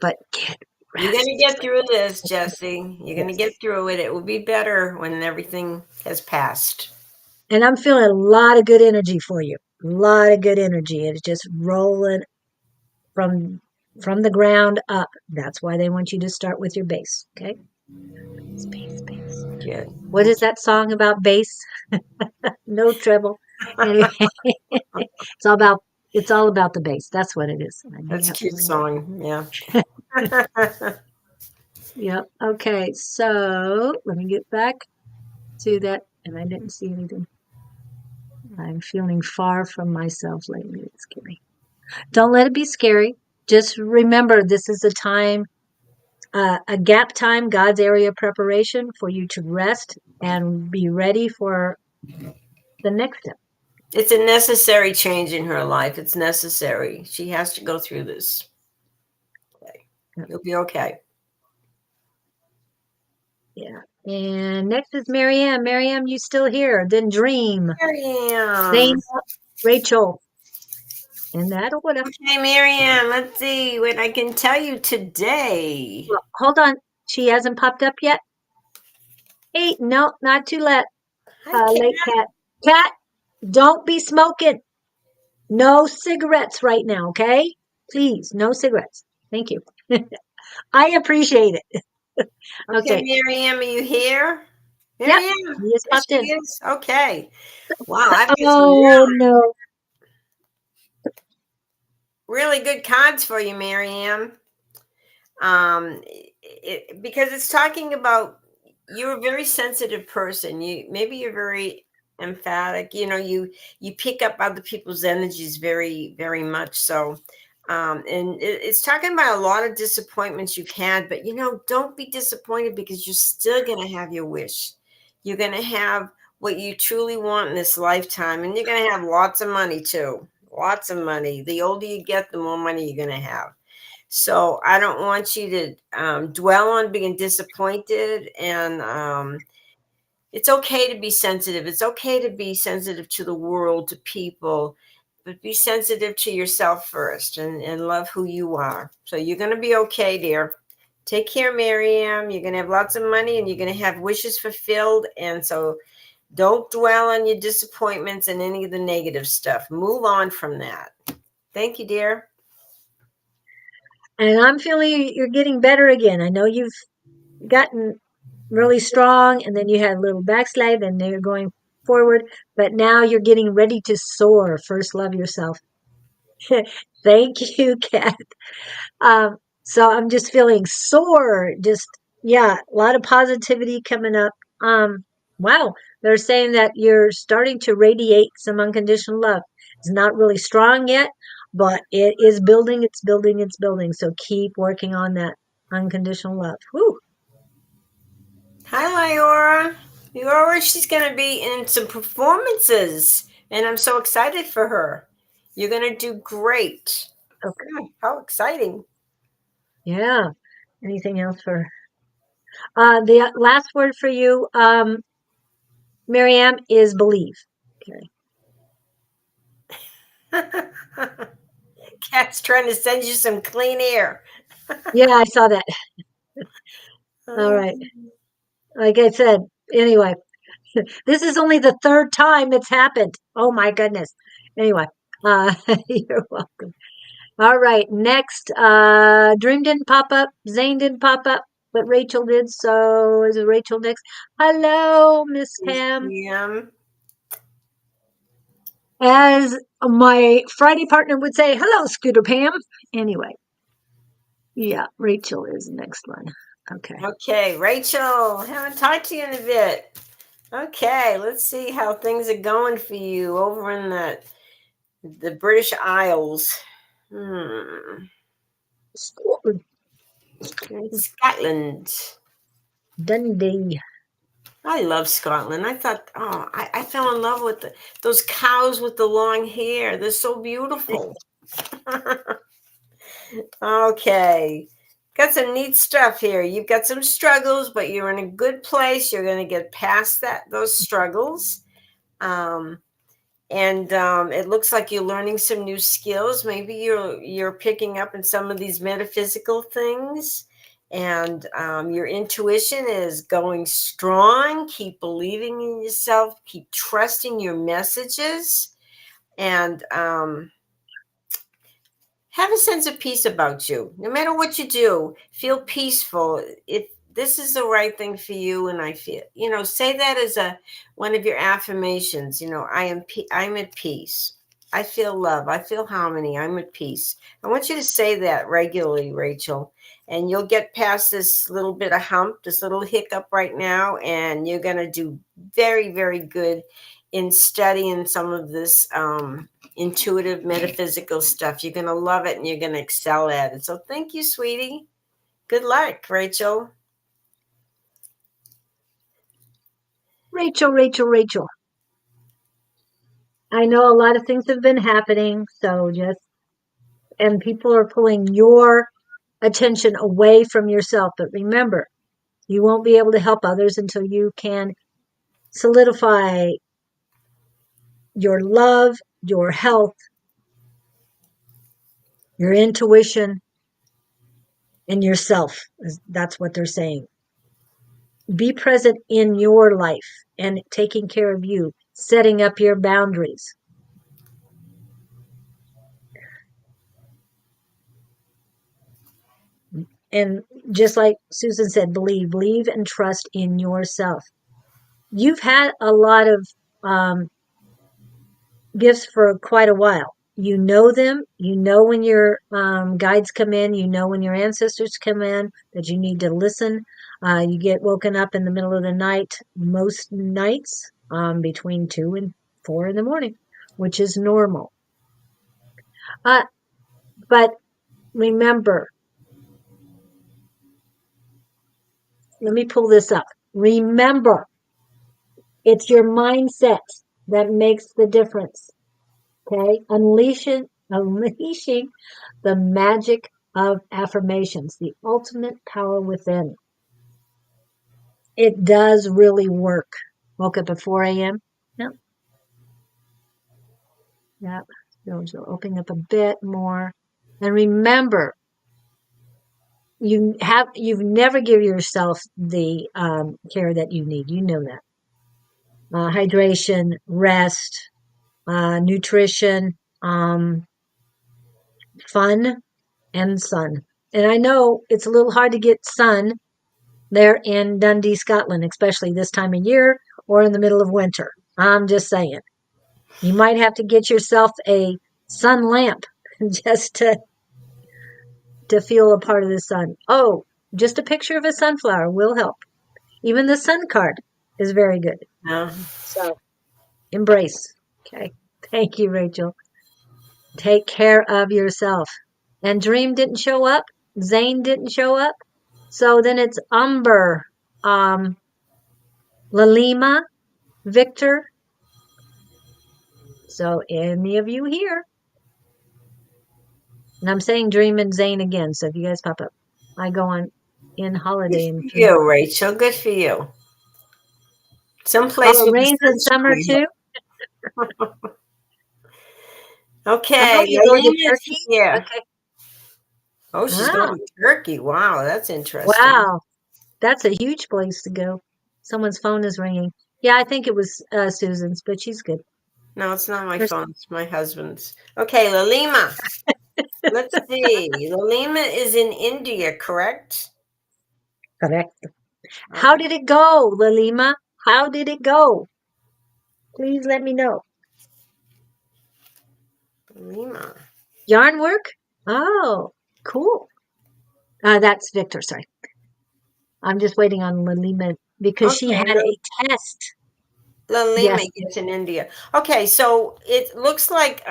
But get rest. You're going to get through this, Jesse. You're going to get through it. It will be better when everything has passed. And I'm feeling a lot of good energy for you. A lot of good energy. It's just rolling from the ground up. That's why they want you to start with your base. Okay. Base. Good. What is that song about bass? No treble. Anyway, it's all about the bass. That's what it is. That's a cute song. Yeah. Yep. Okay. So let me get back to that. And I didn't see anything. I'm feeling far from myself lately. It's scary. Don't let it be scary. Just remember this is a time, a gap time, God's area of preparation for you to rest and be ready for the next step. It's a necessary change in her life. It's necessary. She has to go through this. Okay. You'll be okay. Yeah. And next is Marianne. Marianne, you still here? Then Dream. Marianne. Rachel. And that order. Okay, Marianne, let's see what I can tell you today. Well, hold on. She hasn't popped up yet? Hey, no, not too late. Late, Cat. Cat, don't be smoking. No cigarettes right now, okay? Please, no cigarettes. Thank you. I appreciate it. Okay, Marianne, are you here? Marianne? Yep, she is popped in. Is? Okay. Wow, I've got oh, no. Really good cards for you, Marianne. Because it's talking about you're a very sensitive person. You're very emphatic. You pick up other people's energies very, very much so. And it's talking about a lot of disappointments you've had, but don't be disappointed because you're still going to have your wish. You're going to have what you truly want in this lifetime, and you're going to have lots of money too. Lots of money. The older you get, the more money you're going to have. So I don't want you to dwell on being disappointed, and it's okay to be sensitive. It's okay to be sensitive to the world, to people, but be sensitive to yourself first and love who you are. So you're going to be okay, dear. Take care, Miriam. You're going to have lots of money and you're going to have wishes fulfilled. And so don't dwell on your disappointments and any of the negative stuff. Move on from that. Thank you, dear. And I'm feeling you're getting better again. I know you've gotten really strong and then you had a little backslide and then you're going forward, but now you're getting ready to soar. First, love yourself. Thank you, Kat. So I'm just feeling sore. A lot of positivity coming up. Wow. They're saying that you're starting to radiate some unconditional love. It's not really strong yet, but it is building. It's building. It's building. So keep working on that unconditional love. Whew. Hi, Lyora. Lyora, she's going to be in some performances, and I'm so excited for her. You're going to do great. Okay. How exciting. Yeah. Anything else for the last word for you, Miriam, is believe. Okay. Cat's trying to send you some clean air. Yeah, I saw that. All right. Like I said, anyway, this is only the third time it's happened. Oh my goodness. Anyway, you're welcome. All right. Next, Dream didn't pop up. Zane didn't pop up, but Rachel did. So is it Rachel next? Hello, Miss Pam. As my Friday partner would say, hello, Scooter Pam. Anyway, yeah, Rachel is the next one. Okay. Okay, Rachel, haven't talked to you in a bit. Okay, let's see how things are going for you over in the British Isles. Scotland. Dundee. I love Scotland. I thought, I fell in love with those cows with the long hair. They're so beautiful. Okay. Got some neat stuff here. You've got some struggles, but you're in a good place. You're going to get past those struggles. It looks like you're learning some new skills. Maybe you're picking up in some of these metaphysical things, and your intuition is going strong. Keep believing in yourself. Keep trusting your messages, and have a sense of peace about you. No matter what you do, feel peaceful. If this is the right thing for you, and I feel, say that as one of your affirmations. I'm at peace. I feel love. I feel harmony. I'm at peace. I want you to say that regularly, Rachel, and you'll get past this little bit of hump, this little hiccup right now, and you're going to do very, very good in studying some of this intuitive metaphysical stuff. You're going to love it and you're going to excel at it. So thank you, sweetie. Good luck, Rachel. Rachel. I know a lot of things have been happening, and people are pulling your attention away from yourself. But remember, you won't be able to help others until you can solidify your love, your health, your intuition, and yourself. That's what they're saying. Be present in your life and taking care of you, setting up your boundaries. And just like Susan said, believe and trust in yourself. You've had a lot of gifts for quite a while. You know them. You know when your guides come in. You know when your ancestors come in, that you need to listen. You get woken up in the middle of the night, most nights, between 2 and 4 in the morning, which is normal. But remember, let me pull this up. Remember, it's your mindset that makes the difference. Okay? Unleashing the magic of affirmations, the ultimate power within. It does really work. Woke up at 4 a.m. Yep. Yep. So opening up a bit more. And remember, you've never given yourself the care that you need. You know that. Hydration, rest, nutrition, fun, and sun. And I know it's a little hard to get sun there in Dundee, Scotland, especially this time of year or in the middle of winter. I'm just saying. You might have to get yourself a sun lamp just to feel a part of the sun. Oh, just a picture of a sunflower will help. Even the sun card is very good. So embrace. Okay. Thank you, Rachel. Take care of yourself. And Dream didn't show up. Zane didn't show up. So then it's Umber, Lalima, Victor. So any of you here. And I'm saying Dream and Zane again. So if you guys pop up, I go on in holiday. Good for you, Rachel. Good for you. Someplace it rains in summer too. Okay, you going to Turkey? here. Okay. Oh, she's going to Turkey. Wow, that's interesting. Wow, that's a huge place to go. Someone's phone is ringing. Yeah, I think it was Susan's, but she's good. No, it's not my phone. It's my husband's. Okay, Lalima. Let's see. Lalima is in India, correct? Correct. How Okay. did it go, Lalima? How did it go? Please let me know. Lalima. Yarn work? Oh, cool. That's Victor, sorry. I'm just waiting on Lalima because she Okay. had a test. Lalima Yes. gets in India. Okay, so it looks like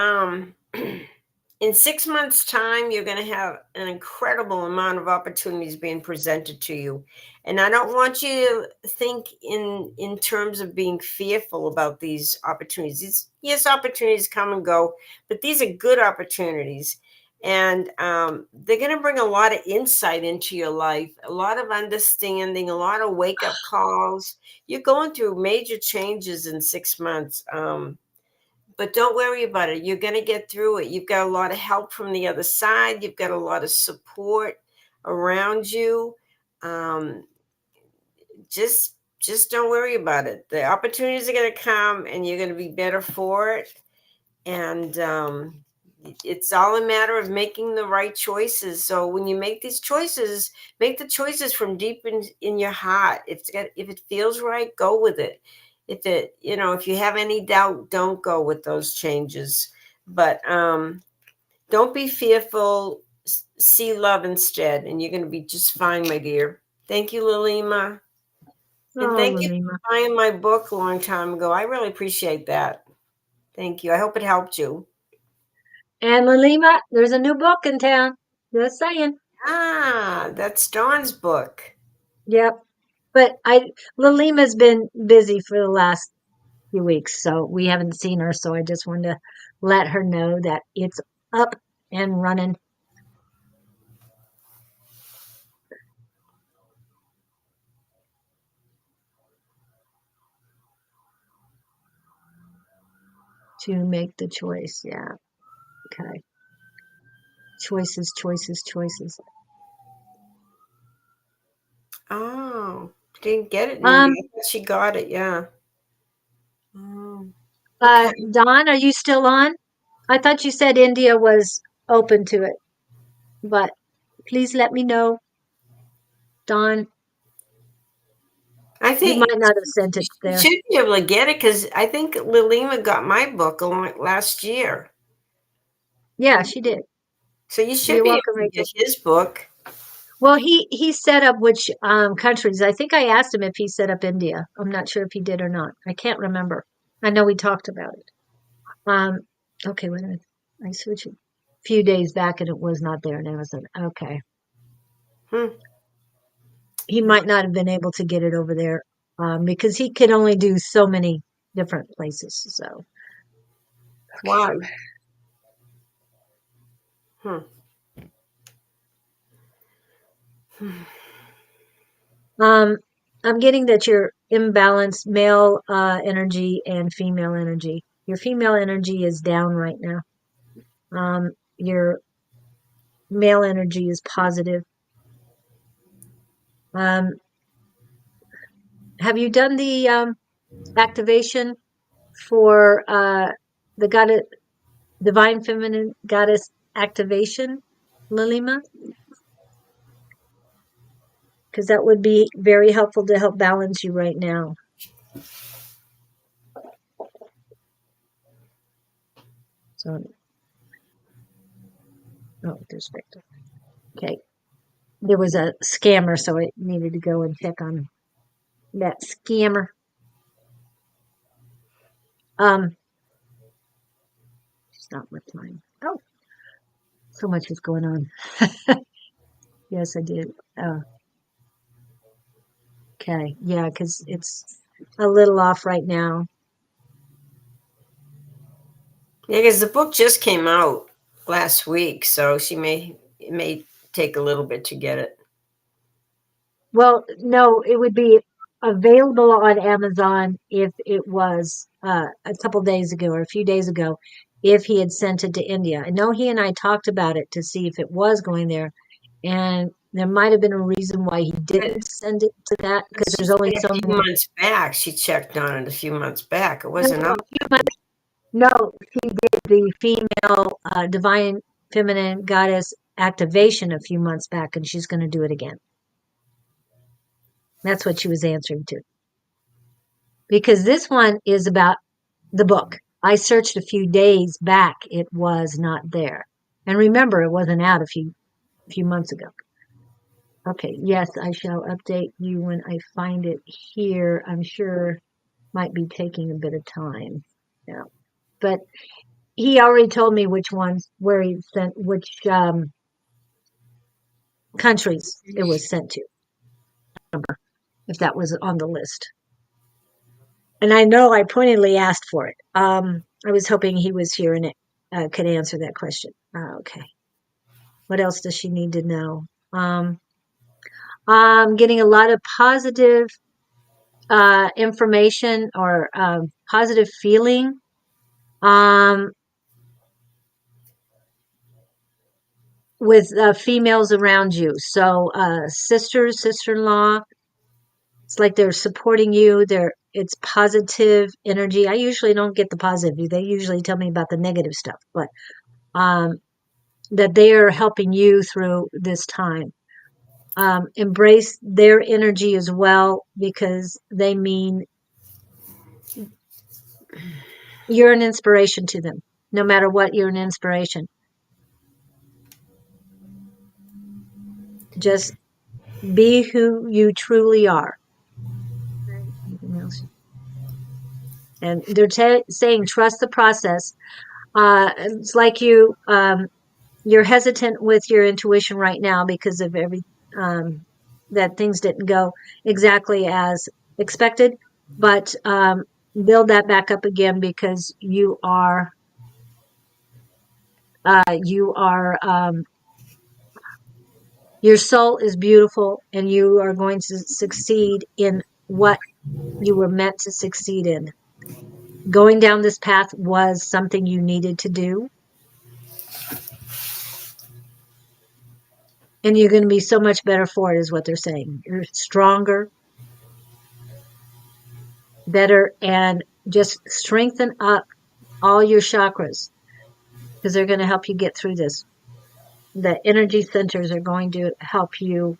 in 6 months' time, you're going to have an incredible amount of opportunities being presented to you. And I don't want you to think in terms of being fearful about these opportunities. Yes, opportunities come and go, but these are good opportunities. And they're going to bring a lot of insight into your life, a lot of understanding, a lot of wake up calls. You're going through major changes in 6 months. But don't worry about it. You're going to get through it. You've got a lot of help from the other side. You've got a lot of support around you. Um, just don't worry about it. The opportunities are going to come, and you're going to be better for it. And it's all a matter of making the right choices. So when you make these choices, make the choices from deep in your heart. If it feels right, go with it. If you have any doubt, don't go with those changes. But don't be fearful. See love instead, and you're going to be just fine, my dear. Thank you, Lalima. And Oh, thank you Lalima. for buying my book a long time ago. I really appreciate that. Thank you. I hope it helped you. And Lalima, there's a new book in town. Just saying. Ah, that's Dawn's book. Yep. But Lalima's been busy for the last few weeks, so we haven't seen her. So I just wanted to let her know that it's up and running. To make the choice. Yeah. Okay. Choices, choices, choices. Oh, didn't get it in India. Um, I thought she got it. Yeah. Oh, okay. Don, are you still on? I thought you said India was open to it, but please let me know, Don. I You think might not have sent it she there. should be able to get it because I think Lilima got my book last year. Yeah, she did. So you should You're be welcome, able to Rachel. get his book. Well, he set up which countries. I think I asked him if he set up India. I'm not sure if he did or not. I can't remember. I know we talked about it. Um, okay, wait a minute. I switched it a few days back and it was not there on Amazon. Okay. Hmm. He might not have been able to get it over there because he can only do so many different places. So, okay. Why? Hmm. Um, I'm getting that you're imbalanced male energy and female energy. Your female energy is down right now. Your male energy is positive. Um, have you done the activation for the goddess, divine feminine goddess activation, Lilima? Because that would be very helpful to help balance you right now. So, oh, there's Victor. Okay. There was a scammer, so I needed to go and check on that scammer. She's not replying. Oh, so much is going on. Yes, I did. Okay. Yeah, because it's a little off right now. Yeah, because the book just came out last week, so it may take a little bit to get it. Well, no, it would be available on Amazon if it was a couple days ago or a few days ago, if he had sent it to India. I know he and I talked about it to see if it was going there, and there might have been a reason why he But didn't send it to that because she there's only said so a few many. months back. She checked on it a few months back. It No, wasn't no, out. no, she did the female divine. feminine goddess activation a few months back, and she's going to do it again. That's what she was answering to. Because this one is about the book. I searched a few days back. It was not there. And remember, it wasn't out a few months ago. Okay, yes, I shall update you when I find it here. I'm sure might be taking a bit of time. Yeah. But he already told me which ones, where he sent, which countries it was sent to, if that was on the list. And I know I pointedly asked for it. I was hoping he was here and it could answer that question. Okay. What else does she need to know? I'm getting a lot of positive information or positive feeling. With females around you. So sisters, sister-in-law, it's like they're supporting you. It's positive energy. I usually don't get the positive. They usually tell me about the negative stuff, but that they are helping you through this time. Embrace their energy as well, because they mean you're an inspiration to them. No matter what, you're an inspiration. Just be who you truly are. Anything else? And they're saying trust the process. It's like you're hesitant with your intuition right now because of that things didn't go exactly as expected, but build that back up again, because you are your soul is beautiful, and you are going to succeed in what you were meant to succeed in. Going down this path was something you needed to do. And you're going to be so much better for it, is what they're saying. You're stronger, better, and just strengthen up all your chakras, because they're going to help you get through this. The energy centers are going to help you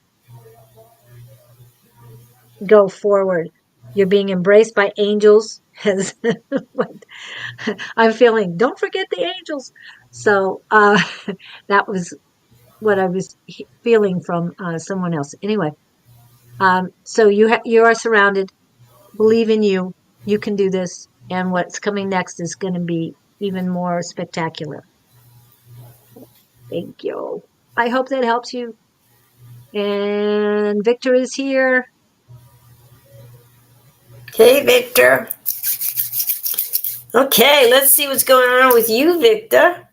go forward. You're being embraced by angels. As I'm feeling, don't forget the angels. So that was what I was feeling from someone else. Anyway, so you are surrounded. Believe in you. You can do this. And what's coming next is going to be even more spectacular. Thank you. I hope that helps you. And Victor is here. Hey, Victor. Okay, let's see what's going on with you, Victor.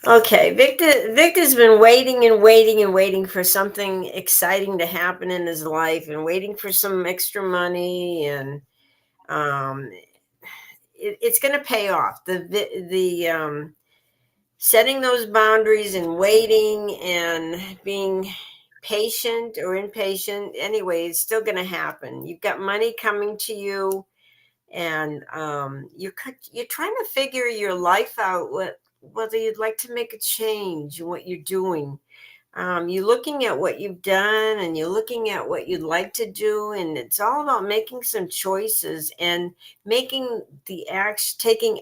Okay, Victor's been waiting and waiting and waiting for something exciting to happen in his life, and waiting for some extra money, and it's going to pay off. The setting those boundaries and waiting and being patient or impatient, anyway, it's still going to happen. You've got money coming to you, and you're trying to figure your life out, whether you'd like to make a change in what you're doing. You're looking at what you've done, and you're looking at what you'd like to do, and it's all about making some choices and taking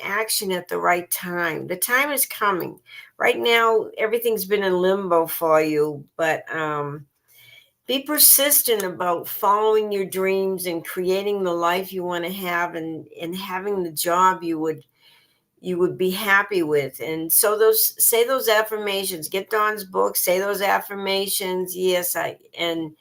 action at the right time. The time is coming. Right now, everything's been in limbo for you, but be persistent about following your dreams and creating the life you want to have, and having the job you would be happy with. And so say those affirmations. Get Dawn's book, say those affirmations. Yes, and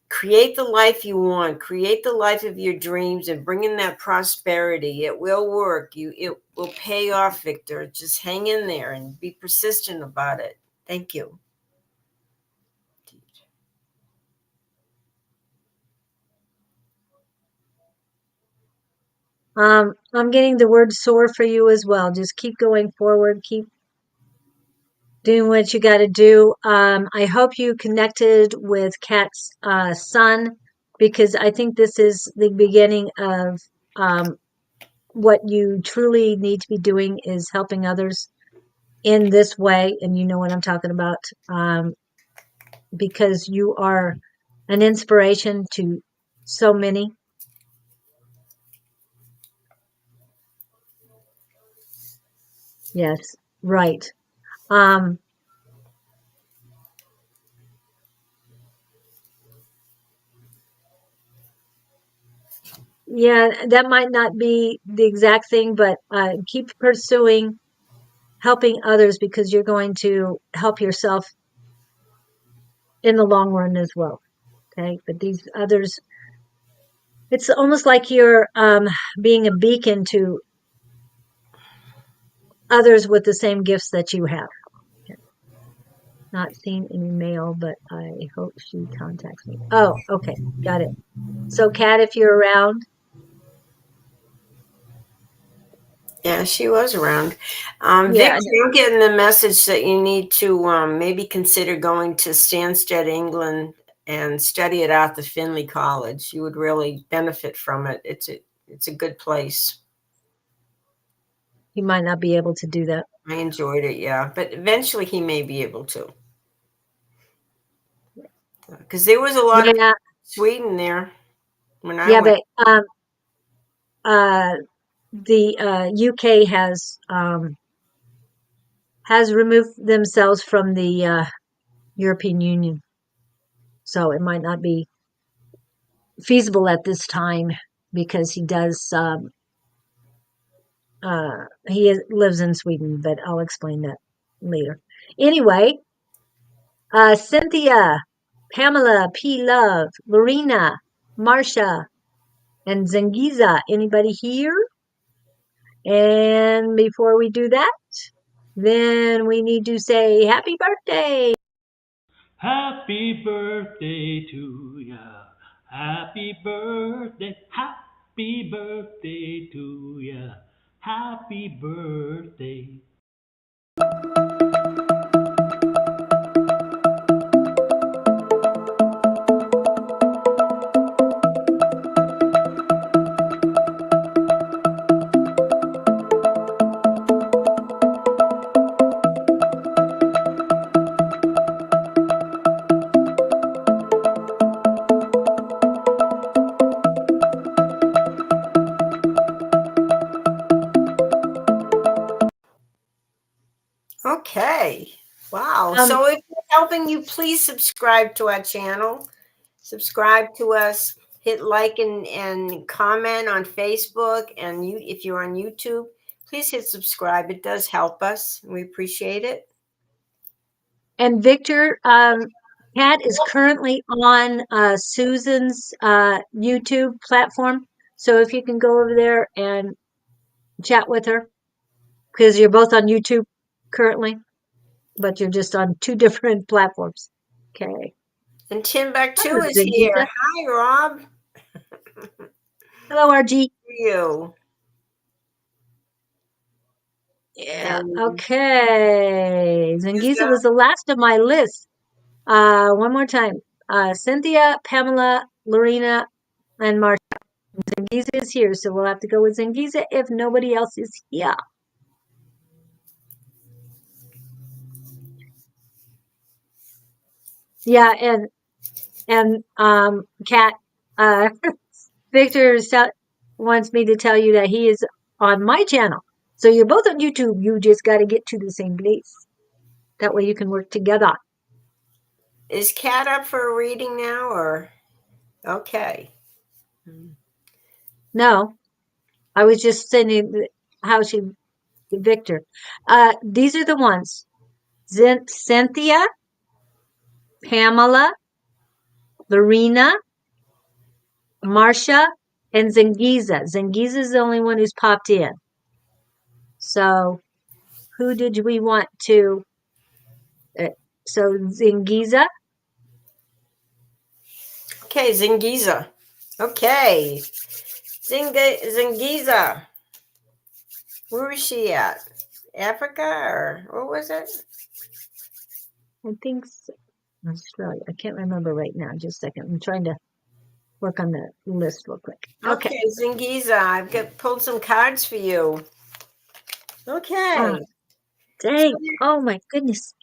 create the life you want. Create the life of your dreams, and bring in that prosperity. It will work. It will pay off, Victor. Just hang in there and be persistent about it. Thank you. I'm getting the word soar for you as well. Just keep going forward. Keep doing what you got to do. I hope you connected with Kat's son, because I think this is the beginning of what you truly need to be doing is helping others in this way, and you know what I'm talking about, because you are an inspiration to so many. Yes, right. Um, yeah, that might not be the exact thing, but keep pursuing helping others because you're going to help yourself in the long run as well. Okay, but these others, it's almost like you're being a beacon to others with the same gifts that you have. Okay. Not seen any mail, but I hope she contacts me. Oh, okay, got it. So, Kat, if you're around, Yeah, she was around. yeah, Victor, I'm getting the message that you need to maybe consider going to Stansted, England, and study it out the Finley College. You would really benefit from it. It's a good place. he might not be able to do that. I enjoyed it, yeah, but eventually he may be able to, because there was a lot of Yeah, Sweden there when I yeah, went. but uh, the UK has removed themselves from the European Union, so it might not be feasible at this time because he does lives in Sweden, but I'll explain that later. Anyway, Cynthia, Pamela, P. Love, Lorena, Marcia, and Zengiza. Anybody here? And before we do that, then we need to say happy birthday. Happy birthday to ya. Happy birthday. Happy birthday to ya. Happy birthday. Okay. Wow. Um, So if it's helping you, please subscribe to our channel. Subscribe to us. Hit like and comment on Facebook. And you, if you're on YouTube, please hit subscribe. It does help us. We appreciate it. and Victor, Kat is currently on Susan's YouTube platform. So if you can go over there and chat with her, because you're both on YouTube currently, but you're just on two different platforms. Okay. And Hello, Timbuktu is here. Zengiza. Hi, Rob. Hello, RG. You. Yeah. And Okay. Zengiza Lisa. was the last of my list. One more time. Cynthia, Pamela, Lorena, and Marcia. Zengiza is here, so we'll have to go with Zengiza if nobody else is here. Yeah, and Kat, uh, Victor wants me to tell you that he is on my channel. So you're both on YouTube. You just got to get to the same place. That way you can work together. Is Kat up for a reading now or okay? No, I was just sending how she, Victor. These are the ones. Cynthia, Pamela, Lorena, Marcia, and Zengiza. Zengiza is the only one who's popped in. So who did we want to? Uh, so Zengiza. Okay, Zingiza. Okay. Zingiza. Where is she at? Africa or what was it? I think so. Australia. I can't remember right now. Just a second. I'm trying to work on the list real quick. Okay, Zingiza, I've pulled some cards for you. Okay. Dang. Oh my goodness.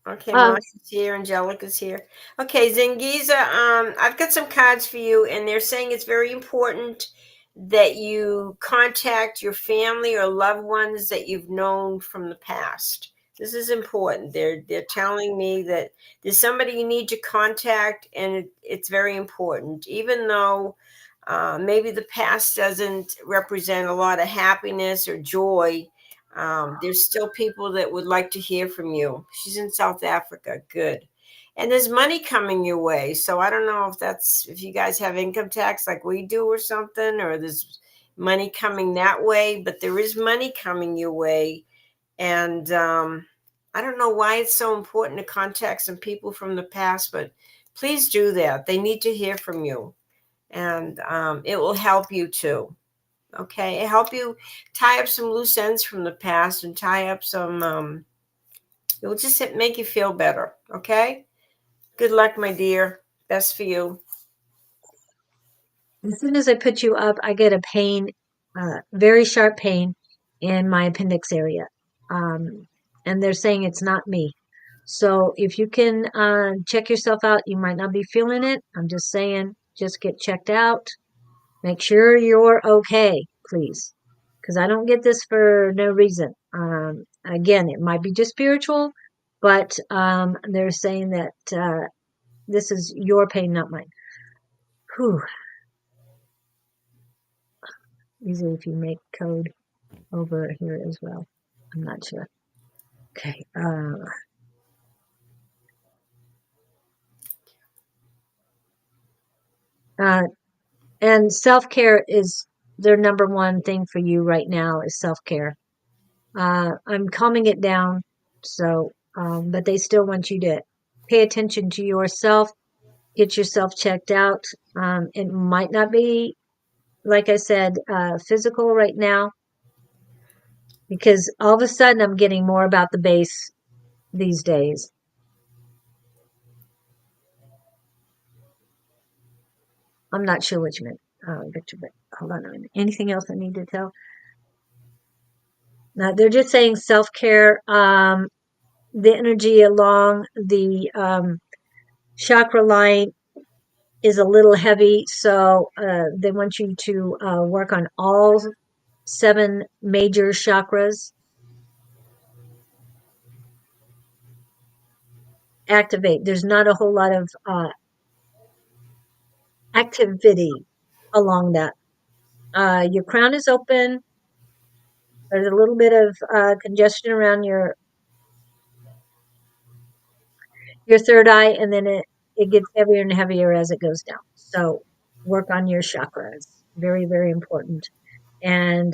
Okay, Marcy's here, Angelica's here. Okay, Zingiza, I've got some cards for you, and they're saying it's very important that you contact your family or loved ones that you've known from the past. This is important. They're telling me that there's somebody you need to contact, and it's very important, even though maybe the past doesn't represent a lot of happiness or joy. There's still people that would like to hear from you. She's in South Africa. Good. And there's money coming your way. So I don't know if you guys have income tax like we do or something, or there's money coming that way, but there is money coming your way. And I don't know why it's so important to contact some people from the past, but please do that. They need to hear from you. And it will help you too. Okay, it help you tie up some loose ends from the past and tie up some. It will just make you feel better. Okay. Good luck, my dear. Best for you. As soon as I put you up, I get a pain, very sharp pain in my appendix area. And they're saying it's not me. So if you can check yourself out, you might not be feeling it. I'm just saying, just get checked out. Make sure you're okay, please. Because I don't get this for no reason. Again, it might be just spiritual, but they're saying that this is your pain, not mine. Whew. Easy if you make code over here as well. I'm not sure. Okay. And self-care is their number one thing for you right now is self-care. I'm calming it down. So, but they still want you to pay attention to yourself, get yourself checked out. It might not be, like I said, physical right now, because all of a sudden I'm getting more about the base these days. I'm not sure what you meant, Victor, but hold on a minute. Anything else I need to tell? Now, they're just saying self-care, the energy along the chakra line is a little heavy, so they want you to work on all 7 major chakras. Activate. There's not a whole lot of activity along that. Your crown is open. There's a little bit of congestion around your third eye, and then it gets heavier and heavier as it goes down. So work on your chakras. Very, very important. And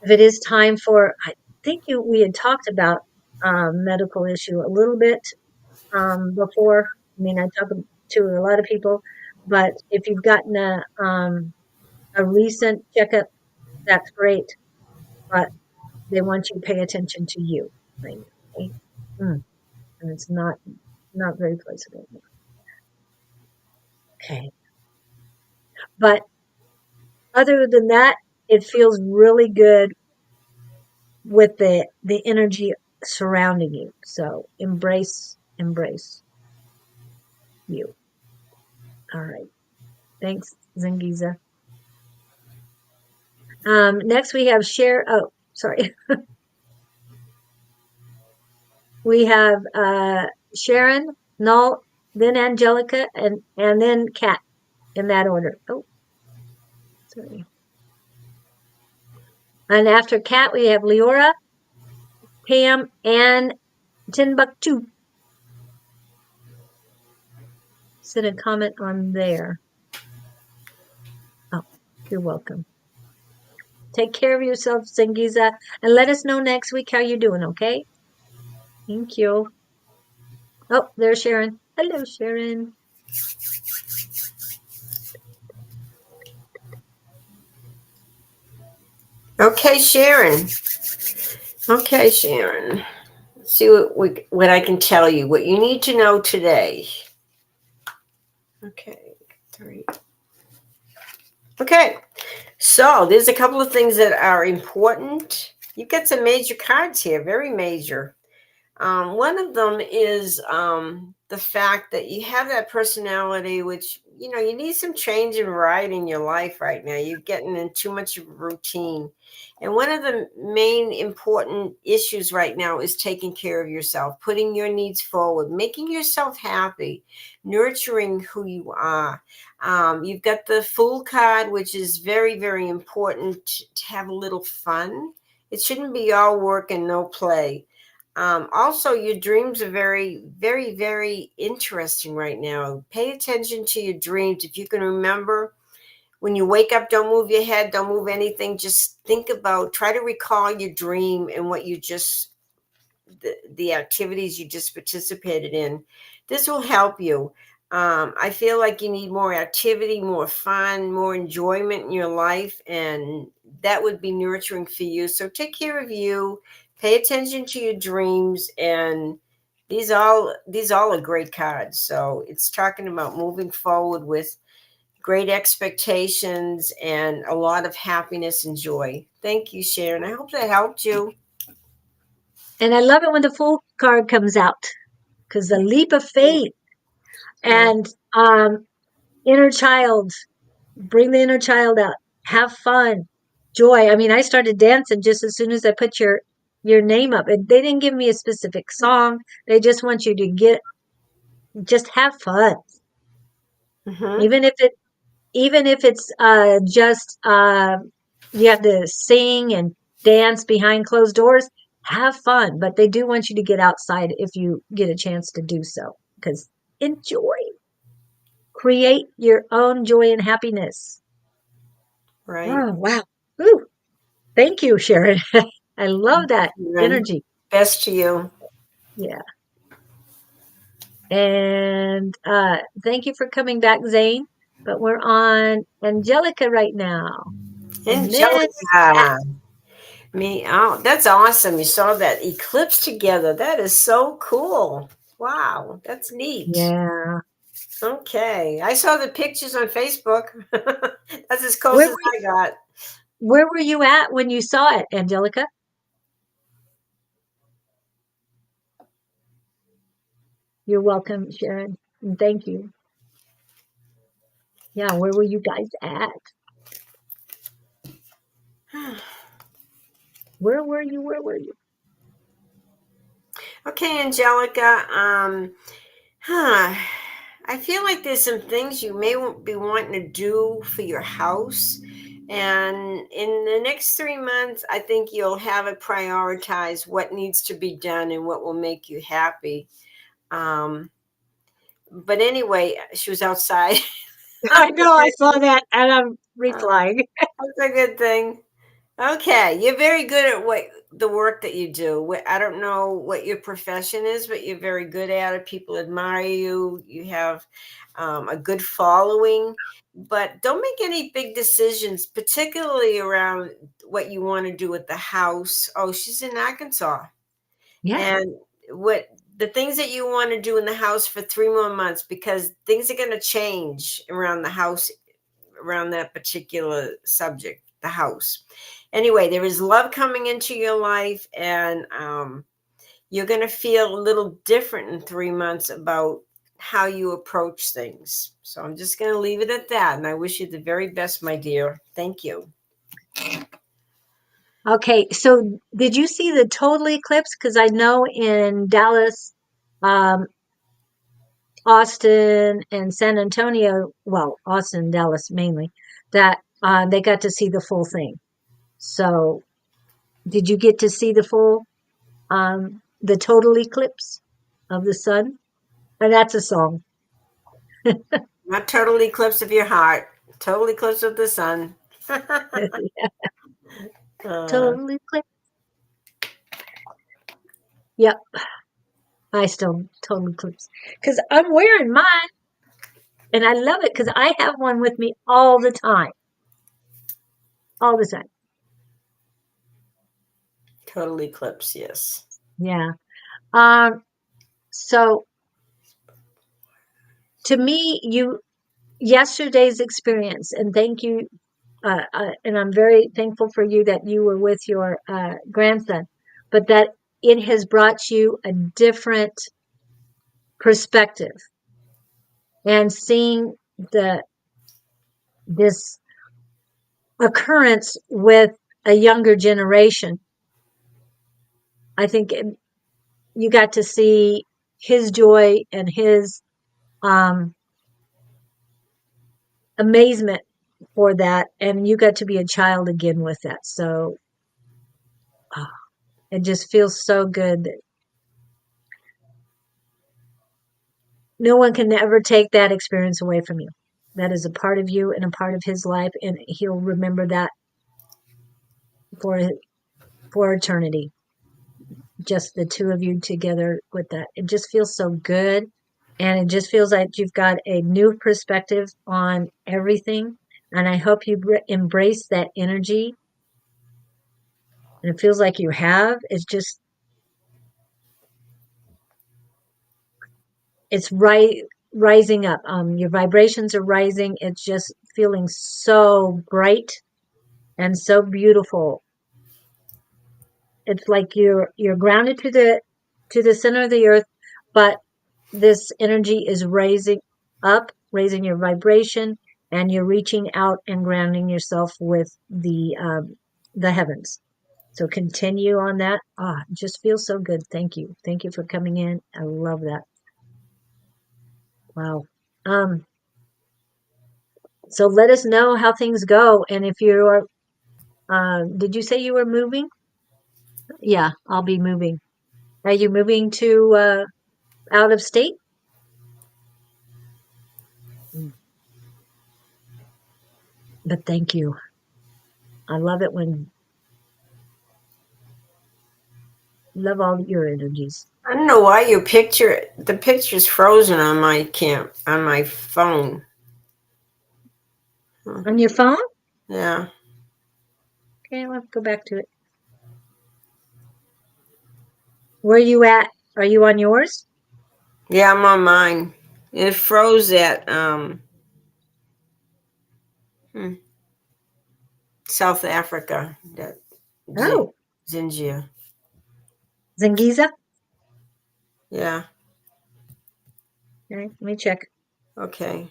if it is time for, I think we had talked about medical issue a little bit before. I mean, I talk to a lot of people, but if you've gotten a recent checkup, that's great. But they want you to pay attention to you. Right? Okay? And it's not very pleasant. Okay. But other than that, it feels really good with the energy surrounding you. So embrace you. All right. Thanks, Zingiza. Next we have oh, sorry. We have Sharon, Null, then Angelica, and then Kat, in that order. Oh, sorry. And after Kat, we have Leora, Pam, and Timbuktu. Send a comment on there. Oh, you're welcome. Take care of yourself, Zingiza, and let us know next week how you're doing, okay? Thank you. Oh, there's Sharon. Hello, Sharon. Okay, Sharon. Okay, Sharon. Let's see what I can tell you, what you need to know today. Okay, 3. Okay, so there's a couple of things that are important. You've got some major cards here, very major. One of them is the fact that you have that personality, which, you need some change and variety in your life right now. You're getting in too much of a routine. And one of the main important issues right now is taking care of yourself, putting your needs forward, making yourself happy, nurturing who you are. You've got the Fool card, which is very, very important to have a little fun. It shouldn't be all work and no play. Also, your dreams are very, very, very interesting right now. Pay attention to your dreams. If you can remember, when you wake up, don't move your head, don't move anything. Just try to recall your dream and what you just, the activities you just participated in. This will help you. I feel like you need more activity, more fun, more enjoyment in your life, and that would be nurturing for you. So take care of you, pay attention to your dreams, and these all are great cards. So it's talking about moving forward with great expectations and a lot of happiness and joy. Thank you, Sharon. I hope that helped you. And I love it when the Fool card comes out, because the leap of faith and inner child, bring the inner child out, have fun, joy. I mean, I started dancing just as soon as I put your name up, and they didn't give me a specific song. They just want you to just have fun. Mm-hmm. Even if it's just you have to sing and dance behind closed doors, have fun. But they do want you to get outside if you get a chance to do so, because enjoy, create your own joy and happiness. Right. Oh, wow. Ooh, thank you, Sharon. I love that energy. Best to you. Yeah. And thank you for coming back, Zane. But we're on Angelica right now. Angelica. Oh, that's awesome. You saw that eclipse together. That is so cool. Wow, that's neat. Yeah. Okay. I saw the pictures on Facebook. That's as close as I got. Where were you at when you saw it, Angelica? You're welcome, Sharon. And thank you. Yeah, where were you guys at? Where were you? Where were you? Okay, Angelica. I feel like there's some things you may be wanting to do for your house. And in the next 3 months, I think you'll have it prioritized what needs to be done and what will make you happy. But anyway, she was outside. I know, I saw that, and I'm replying. That's a good thing. Okay, you're very good at the work that you do. I don't know what your profession is, but you're very good at it. People admire you. You have a good following, but don't make any big decisions, particularly around what you want to do with the house. Oh, she's in Arkansas. Yeah. And what the things that you want to do in the house for 3 more months, because things are going to change around the house, around that particular subject, the house. Anyway, there is love coming into your life, and you're going to feel a little different in 3 months about how you approach things. So I'm just going to leave it at that. And I wish you the very best, my dear. Thank you. Okay, so did you see the total eclipse? Because I know in Dallas, Austin, and San Antonio, well, Austin and Dallas mainly, that they got to see the full thing. So did you get to see the the total eclipse of the sun? And that's a song. Not total eclipse of your heart, total eclipse of the sun. Total eclipse. Yep. I still total eclipse because I'm wearing mine, and I love it because I have one with me all the time. All the time. Total eclipse, yes. Yeah. So to me, yesterday's experience, and thank you, and I'm very thankful for you that you were with your grandson, but that it has brought you a different perspective and seeing this occurrence with a younger generation. I think you got to see his joy and his um, amazement for that, and you got to be a child again with that. So it just feels so good that no one can ever take that experience away from you. That is a part of you and a part of his life, and he'll remember that for for eternity. Just the two of you together with that. It just feels so good. And it just feels like you've got a new perspective on everything. And I hope you embrace that energy. And it feels like you have. It's rising up. Your vibrations are rising. It's just feeling so bright and so beautiful. It's like you're grounded to the center of the earth, but this energy is raising up, raising your vibration, and you're reaching out and grounding yourself with the heavens. So continue on that. It just feels so good. Thank you for coming in. I love that. Wow. So let us know how things go, and if you're did you say you were moving? Yeah, I'll be moving. Are you moving to out of state? Mm. But thank you. I love it when love all your energies. I don't know why the picture's frozen on my phone. On your phone? Yeah. Okay, I'll have to go back to it. Where are you at? Are you on yours? Yeah, I'm on mine. It froze at South Africa. That Oh, Zingia. Zingiza? Yeah. Okay, let me check. Okay.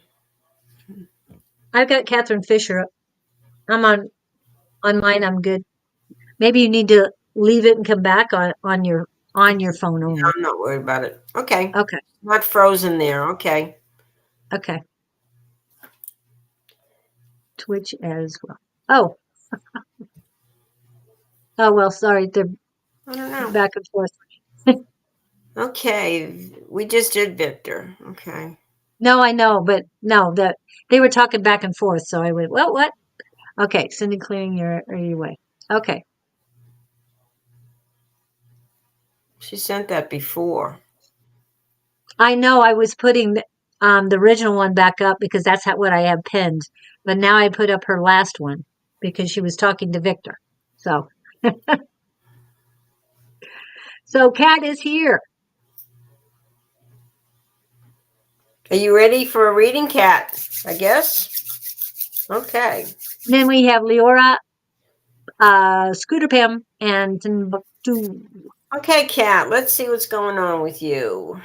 I've got Catherine Fisher up. I'm on mine. I'm good. Maybe you need to leave it and come back on your phone only. I'm not worried about it. Okay. Okay, Not frozen there. Okay. okay. Twitch as well. Oh, oh well. Sorry, they're I don't know. back and forth. Okay. We just did Victor. Okay. No, I know, but no, that they were talking back and forth. So I went, well, what? Okay, sending clearing your way. Okay. She sent that before. I know I was putting the original one back up because that's what I have pinned. But now I put up her last one because she was talking to Victor. So, so Kat is here. Are you ready for a reading, Kat? I guess. Okay. Then we have Leora, Scooter Pam, and Timbuktu. Okay, Kat. Let's see what's going on with you.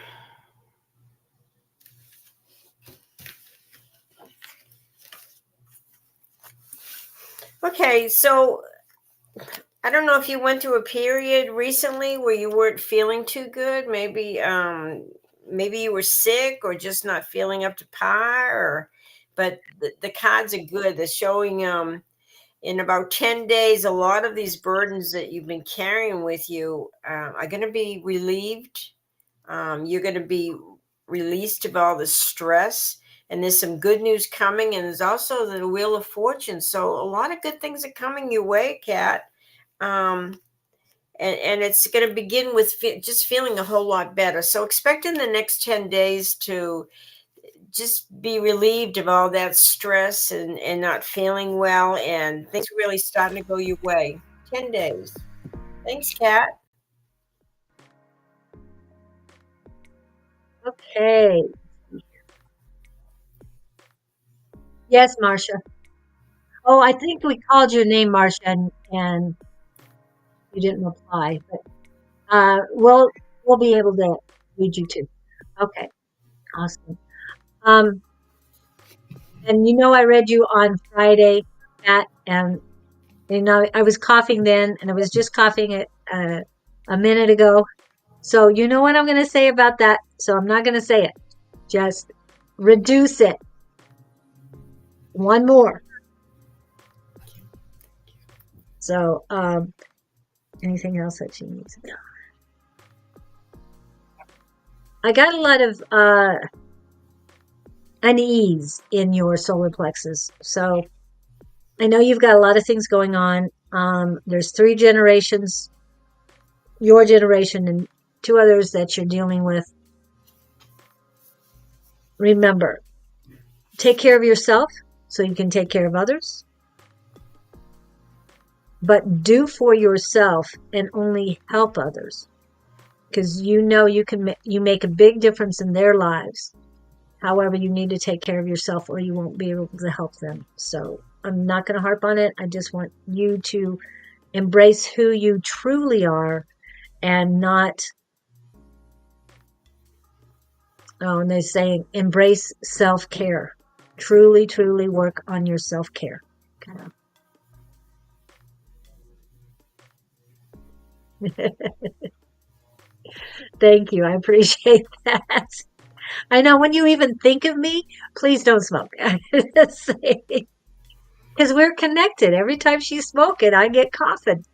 Okay, so I don't know if you went through a period recently where you weren't feeling too good. Maybe you were sick or just not feeling up to par. But the cards are good. They're showing in about 10 days, a lot of these burdens that you've been carrying with you are going to be relieved. You're going to be released of all the stress. And there's some good news coming. And there's also the Wheel of Fortune. So a lot of good things are coming your way, Kat. Um, and it's going to begin with just feeling a whole lot better. So expect in the next 10 days to just be relieved of all that stress and not feeling well, and things really starting to go your way. 10 days. Thanks, Kat. Okay. Yes, Marcia. Oh, I think we called your name, Marcia, and you didn't reply, but we'll be able to read you too. Okay, awesome. Um, and I read you on Friday, Kat, and I was coughing then, and I was just coughing a minute ago. So you know what I'm going to say about that. So I'm not going to say it. Just reduce it. One more. So anything else that she needs? I got a lot of unease in your solar plexus. So I know you've got a lot of things going on. There's 3 generations, your generation and 2 others that you're dealing with. Remember, take care of yourself so you can take care of others. But do for yourself and only help others, because you make a big difference in their lives. However, you need to take care of yourself or you won't be able to help them. So I'm not going to harp on it. I just want you to embrace who you truly are and not, and they're saying embrace self-care. Truly, truly work on your self-care. Thank you. I appreciate that. I know when you even think of me, please don't smoke. Because we're connected. Every time she's smoking, I get coughing.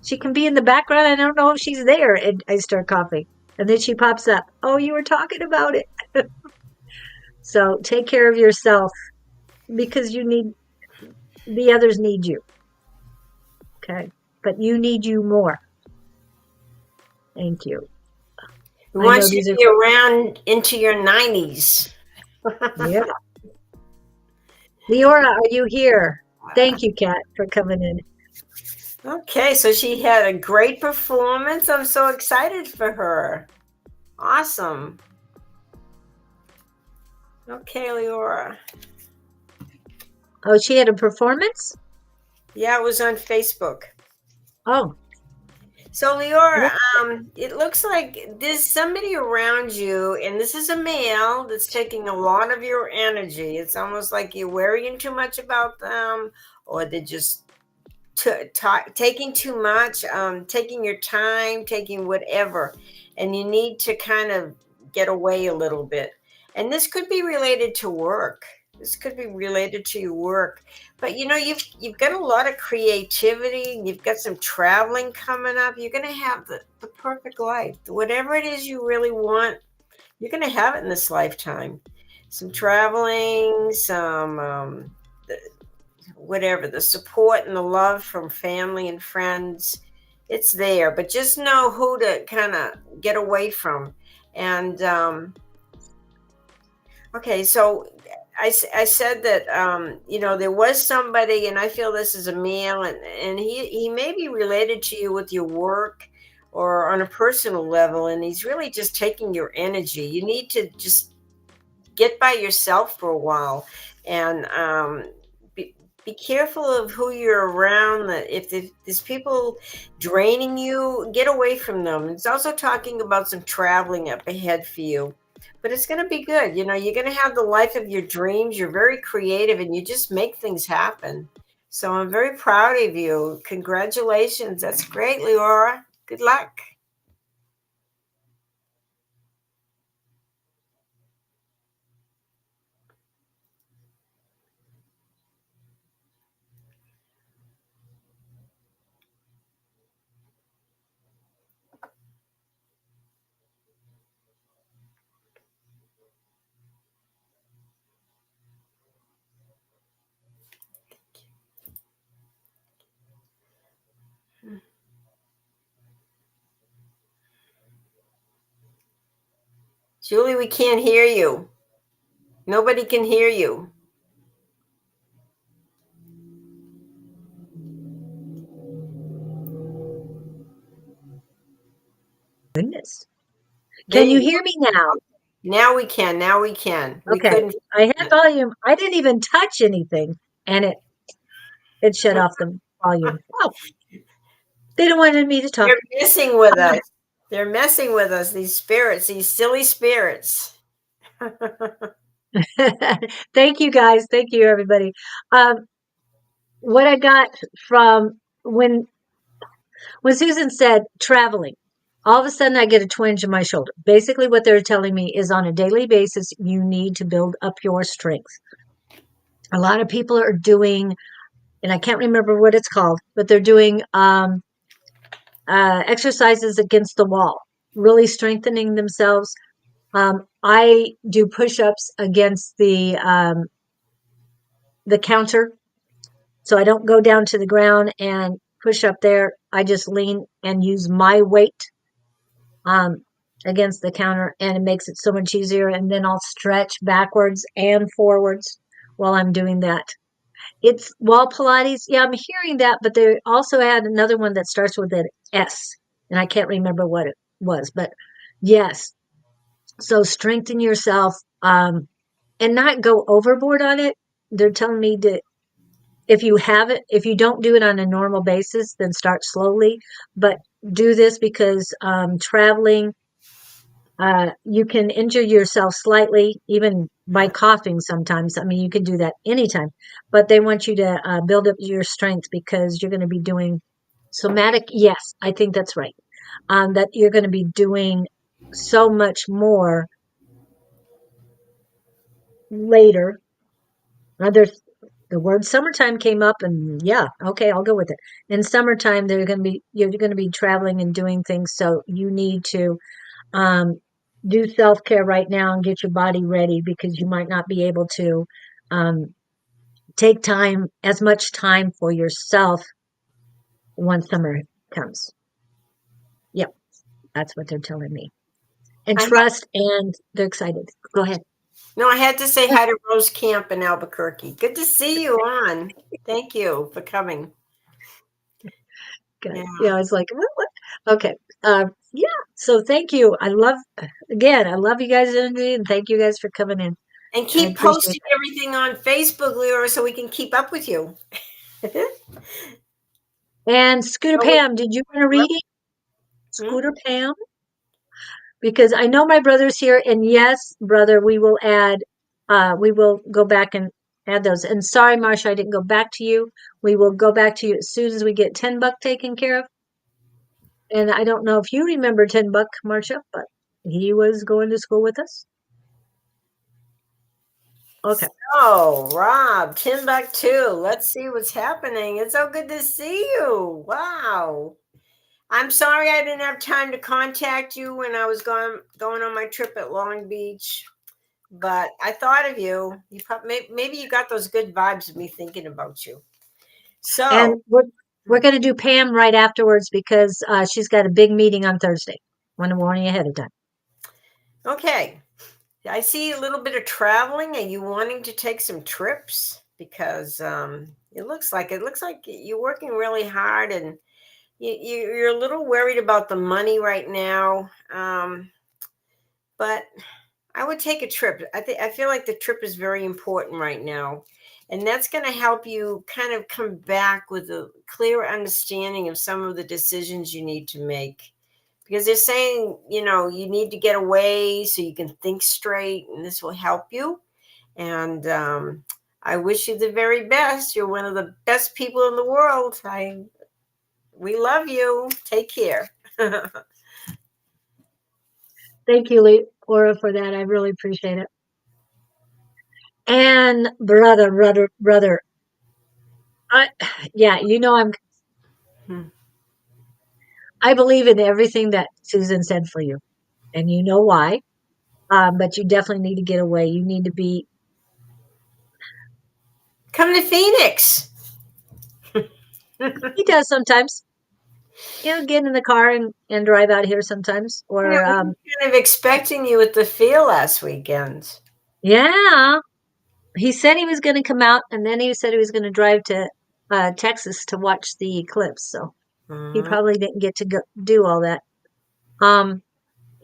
She can be in the background. I don't know if she's there, and I start coughing, and then she pops up. Oh, you were talking about it. So take care of yourself because the others need you. Okay, but you need you more. Thank you. We want you to be around into your 90s. Yeah. Leora, are you here? Thank you, Kat, for coming in. Okay, so she had a great performance. I'm so excited for her. Awesome. Okay, Leora. Oh, she had a performance? Yeah, it was on Facebook. Oh. So, Leora, it looks like there's somebody around you, and this is a male that's taking a lot of your energy. It's almost like you're worrying too much about them, or they're just taking too much, taking your time, taking whatever, and you need to kind of get away a little bit. And this could be related to work. This could be related to your work. But you've got a lot of creativity. You've got some traveling coming up. You're going to have the perfect life. Whatever it is you really want, you're going to have it in this lifetime. Some traveling, some whatever, the support and the love from family and friends, it's there, but just know who to kind of get away from. And okay, so I said that there was somebody, and I feel this is a male, and he may be related to you with your work or on a personal level, and he's really just taking your energy. You need to just get by yourself for a while, and be careful of who you're around. That if there's people draining you, get away from them. It's also talking about some traveling up ahead for you, but it's going to be good. You're going to have the life of your dreams. You're very creative, and you just make things happen. So I'm very proud of you. Congratulations. That's great, Leora. Good luck. Julie, we can't hear you. Nobody can hear you. Goodness. Can you hear me now? Now we can. Now we can. We Okay. couldn't. I had volume. I didn't even touch anything, and it shut off the volume. Oh, they don't wanted me to talk. They're messing with us. They're messing with us. These spirits. These silly spirits. Thank you, guys. Thank you, everybody. What I got from when Susan said traveling, all of a sudden I get a twinge in my shoulder. Basically, what they're telling me is on a daily basis, you need to build up your strength. A lot of people are doing, and I can't remember what it's called, but they're doing exercises against the wall, really strengthening themselves. I do push-ups against the counter, so I don't go down to the ground and push up there. I just lean and use my weight against the counter, and it makes it so much easier. And then I'll stretch backwards and forwards while I'm doing that. It's wall Pilates. Yeah, I'm hearing that, but they also had another one that starts with an S, and I can't remember what it was, but yes. So strengthen yourself, and not go overboard on it. They're telling me to, if you don't do it on a normal basis, then start slowly, but do this because traveling, you can injure yourself slightly, even by coughing sometimes. I mean, you can do that anytime, but they want you to build up your strength because you're going to be doing somatic. Yes, I think that's right. That you're going to be doing so much more later. There's the word summertime came up, and yeah, okay, I'll go with it. In summertime, you're going to be traveling and doing things, so you need to um, do self-care right now and get your body ready because you might not be able to um, take as much time for yourself when summer comes. Yep, that's what they're telling me. And trust, and they're excited. Go ahead. No, I had to say hi to Rose Camp in Albuquerque. Good to see you on. Thank you for coming. Good. Yeah, I was like, what? Okay. Yeah. So thank you. I love you guys' energy, and thank you guys for coming in. And keep posting everything on Facebook, Leora, so we can keep up with you. And Scooter Pam, did you want to read it? Scooter Pam? Because I know my brother's here, and yes, brother, we will go back and add those. And sorry, Marsha, I didn't go back to you. We will go back to you as soon as we get 10 Buck taken care of. And I don't know if you remember 10 Buck, Marsha, but he was going to school with us. Okay. Oh, Rob, Timbuktu. Let's see what's happening. It's so good to see you. Wow. I'm sorry I didn't have time to contact you when I was going on my trip at Long Beach, but I thought of you. You maybe you got those good vibes of me thinking about you. So, and we're going to do Pam right afterwards because she's got a big meeting on Thursday. Want to warn you ahead of time. Okay. I see a little bit of traveling. Are you wanting to take some trips? Because it looks like you're working really hard, and you're a little worried about the money right now. But I would take a trip. I feel like the trip is very important right now, and that's going to help you kind of come back with a clear understanding of some of the decisions you need to make. Because they're saying, you need to get away so you can think straight, and this will help you. And I wish you the very best. You're one of the best people in the world. We love you. Take care. Thank you, Laura, for that. I really appreciate it. And brother, I believe in everything that Susan said for you, and you know why. But you definitely need to get away. You need to be. Come to Phoenix. He does sometimes. Get in the car and drive out here sometimes. Or we were kind of expecting you at the field last weekend. Yeah. He said he was going to come out, and then he said he was going to drive to Texas to watch the eclipse. So he probably didn't get to do all that.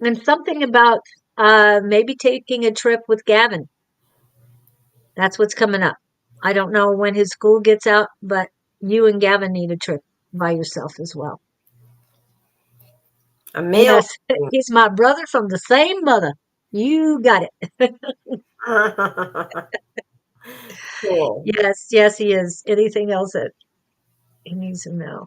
And something about maybe taking a trip with Gavin. That's what's coming up. I don't know when his school gets out, but you and Gavin need a trip by yourself as well. A meal. Yes, he's my brother from the same mother. You got it. Cool. Yes, he is. Anything else that he needs to know?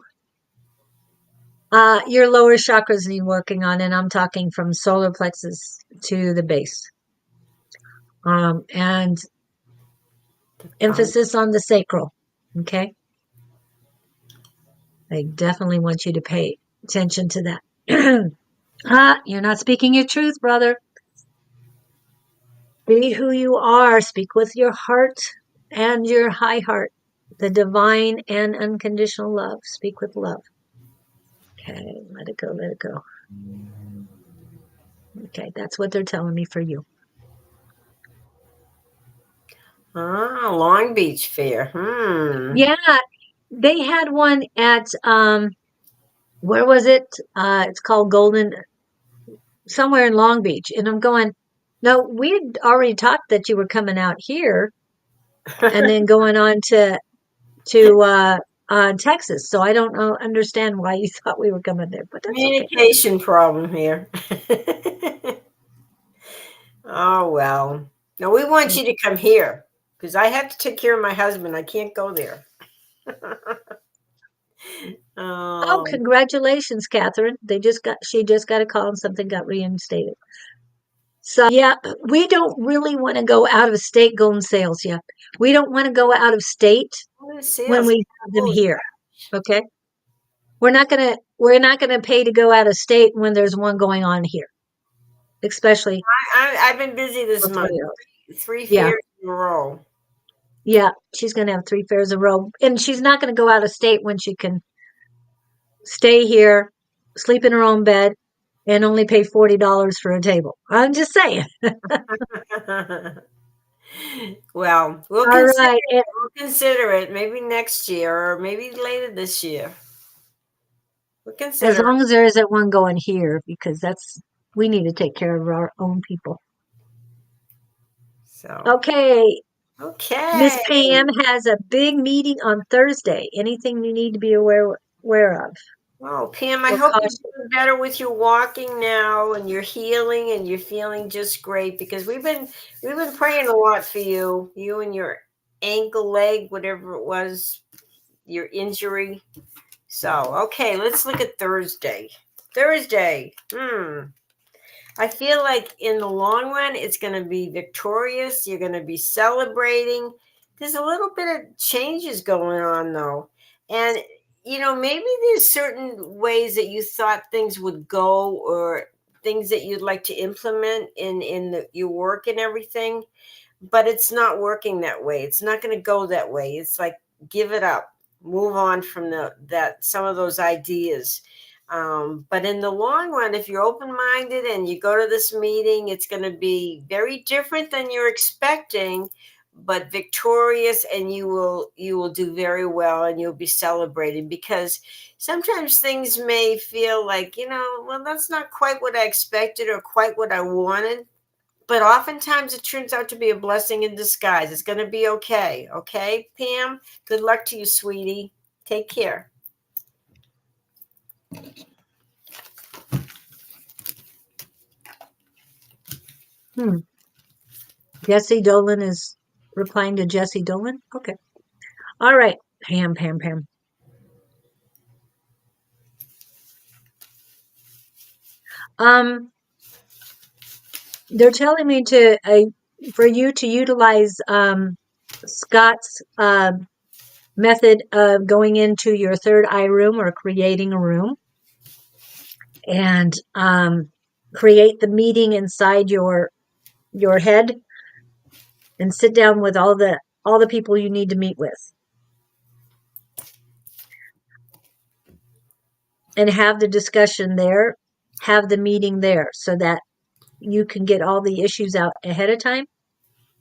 Your lower chakras need working on, and I'm talking from solar plexus to the base. And emphasis on the sacral. Okay. I definitely want you to pay attention to that. You're not speaking your truth, brother. Be who you are. Speak with your heart and your high heart. The divine and unconditional love. Speak with love. Okay, let it go, let it go. Okay, that's what they're telling me for you. Long Beach Fair. Yeah, they had one at where was it? It's called Golden, somewhere in Long Beach. And I'm going, no, we had already talked that you were coming out here and then going on to Texas. So I don't understand why you thought we were coming there, but that's okay. Communication problem here. Oh, well. No, we want you to come here because I have to take care of my husband. I can't go there. Oh, congratulations, Catherine. She just got a call and something got reinstated. So yeah, we don't really want to go out of state going sales yet. We don't want to go out of state when we have them here. Okay. We're not gonna pay to go out of state when there's one going on here. Especially I've been busy this month. 3 Yeah. fairs in a row. Yeah, she's gonna have 3 fairs in a row. And she's not gonna go out of state when she can stay here, sleep in her own bed, and only pay $40 for a table. I'm just saying. Well, we'll All right. consider it maybe next year or maybe later this year. We'll As consider long as there isn't one going here, because we need to take care of our own people. So Okay. Miss okay. Pam has a big meeting on Thursday. Anything you need to be aware of? Oh, Pam, I hope you're doing better with your walking now and you're healing and you're feeling just great because we've been praying a lot for you and your ankle, leg, whatever it was, your injury. So, okay, let's look at Thursday. I feel like in the long run, it's going to be victorious. You're going to be celebrating. There's a little bit of changes going on, though. And, maybe there's certain ways that you thought things would go or things that you'd like to implement in your work and everything, but it's not working that way. It's not going to go that way. It's like, give it up, move on from some of those ideas. But in the long run, if you're open-minded and you go to this meeting, it's going to be very different than you're expecting, but victorious, and you will do very well and you'll be celebrated because sometimes things may feel like, well, that's not quite what I expected or quite what I wanted. But oftentimes it turns out to be a blessing in disguise. It's going to be okay. Okay, Pam? Good luck to you, sweetie. Take care. Jesse Dolan is replying to Jesse Dolan? Okay. All right. Pam. They're telling me for you to utilize Scott's method of going into your third eye room or creating a room and create the meeting inside your head and sit down with all the people you need to meet with and have the discussion there, have the meeting there so that you can get all the issues out ahead of time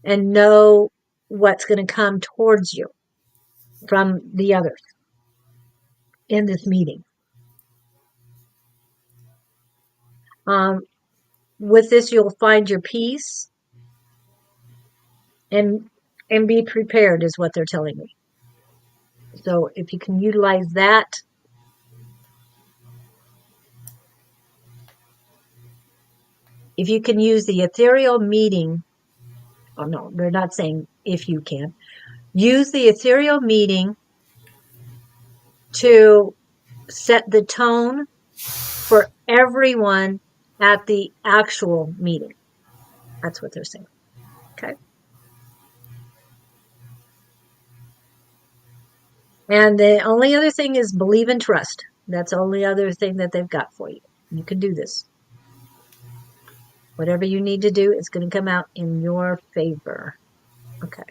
and know what's going to come towards you from the others in this meeting. with this, you'll find your peace and be prepared is what they're telling me. So if you can utilize that, if you can use the ethereal meeting, oh no, they're not saying if you can, use the ethereal meeting to set the tone for everyone at the actual meeting. That's what they're saying. Okay. And the only other thing is believe and trust. That's the only other thing that they've got for you. You can do this. Whatever you need to do, it's going to come out in your favor. Okay.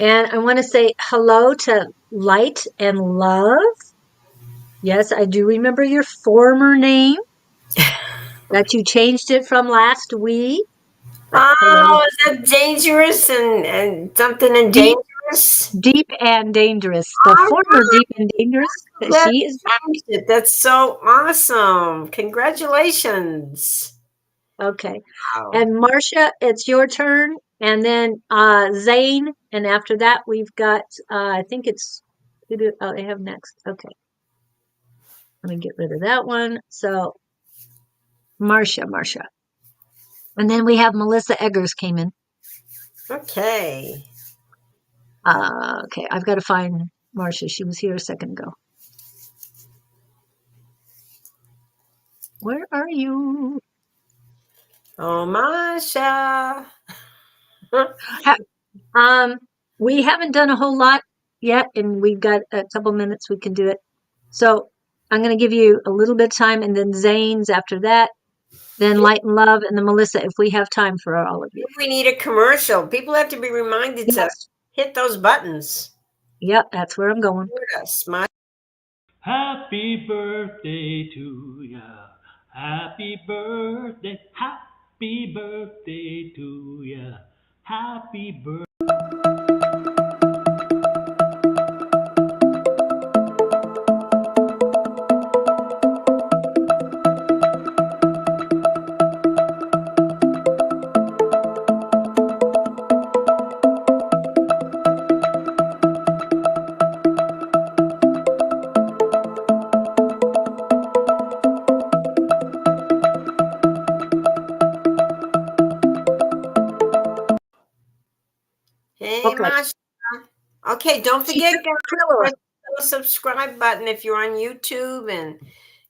And I want to say hello to Light and Love. Yes, I do remember your former name that you changed it from last week. Oh, is that dangerous and something and Deep, dangerous? deep and dangerous. The former Deep and Dangerous. That She is back. That's so awesome. Congratulations. Okay. Wow. And Marcia, it's your turn. And then Zane. And after that, we've got, I think it's, who do I have next? Okay. Let me get rid of that one. So Marcia. And then we have Melissa Eggers came in. Okay. Okay. I've got to find Marcia. She was here a second ago. Where are you? Oh, Masha. We haven't done a whole lot yet, and we've got a couple minutes we can do it. So I'm going to give you a little bit of time, and then Zane's after that, then Light and Love, and then Melissa, if we have time for all of you. We need a commercial. People have to be reminded to hit those buttons. Yep, that's where I'm going. Happy birthday to ya. Happy birthday. Happy birthday to ya. Happy birthday. Hey, Okay. Masha. Okay, don't forget, guys, press the subscribe button if you're on YouTube and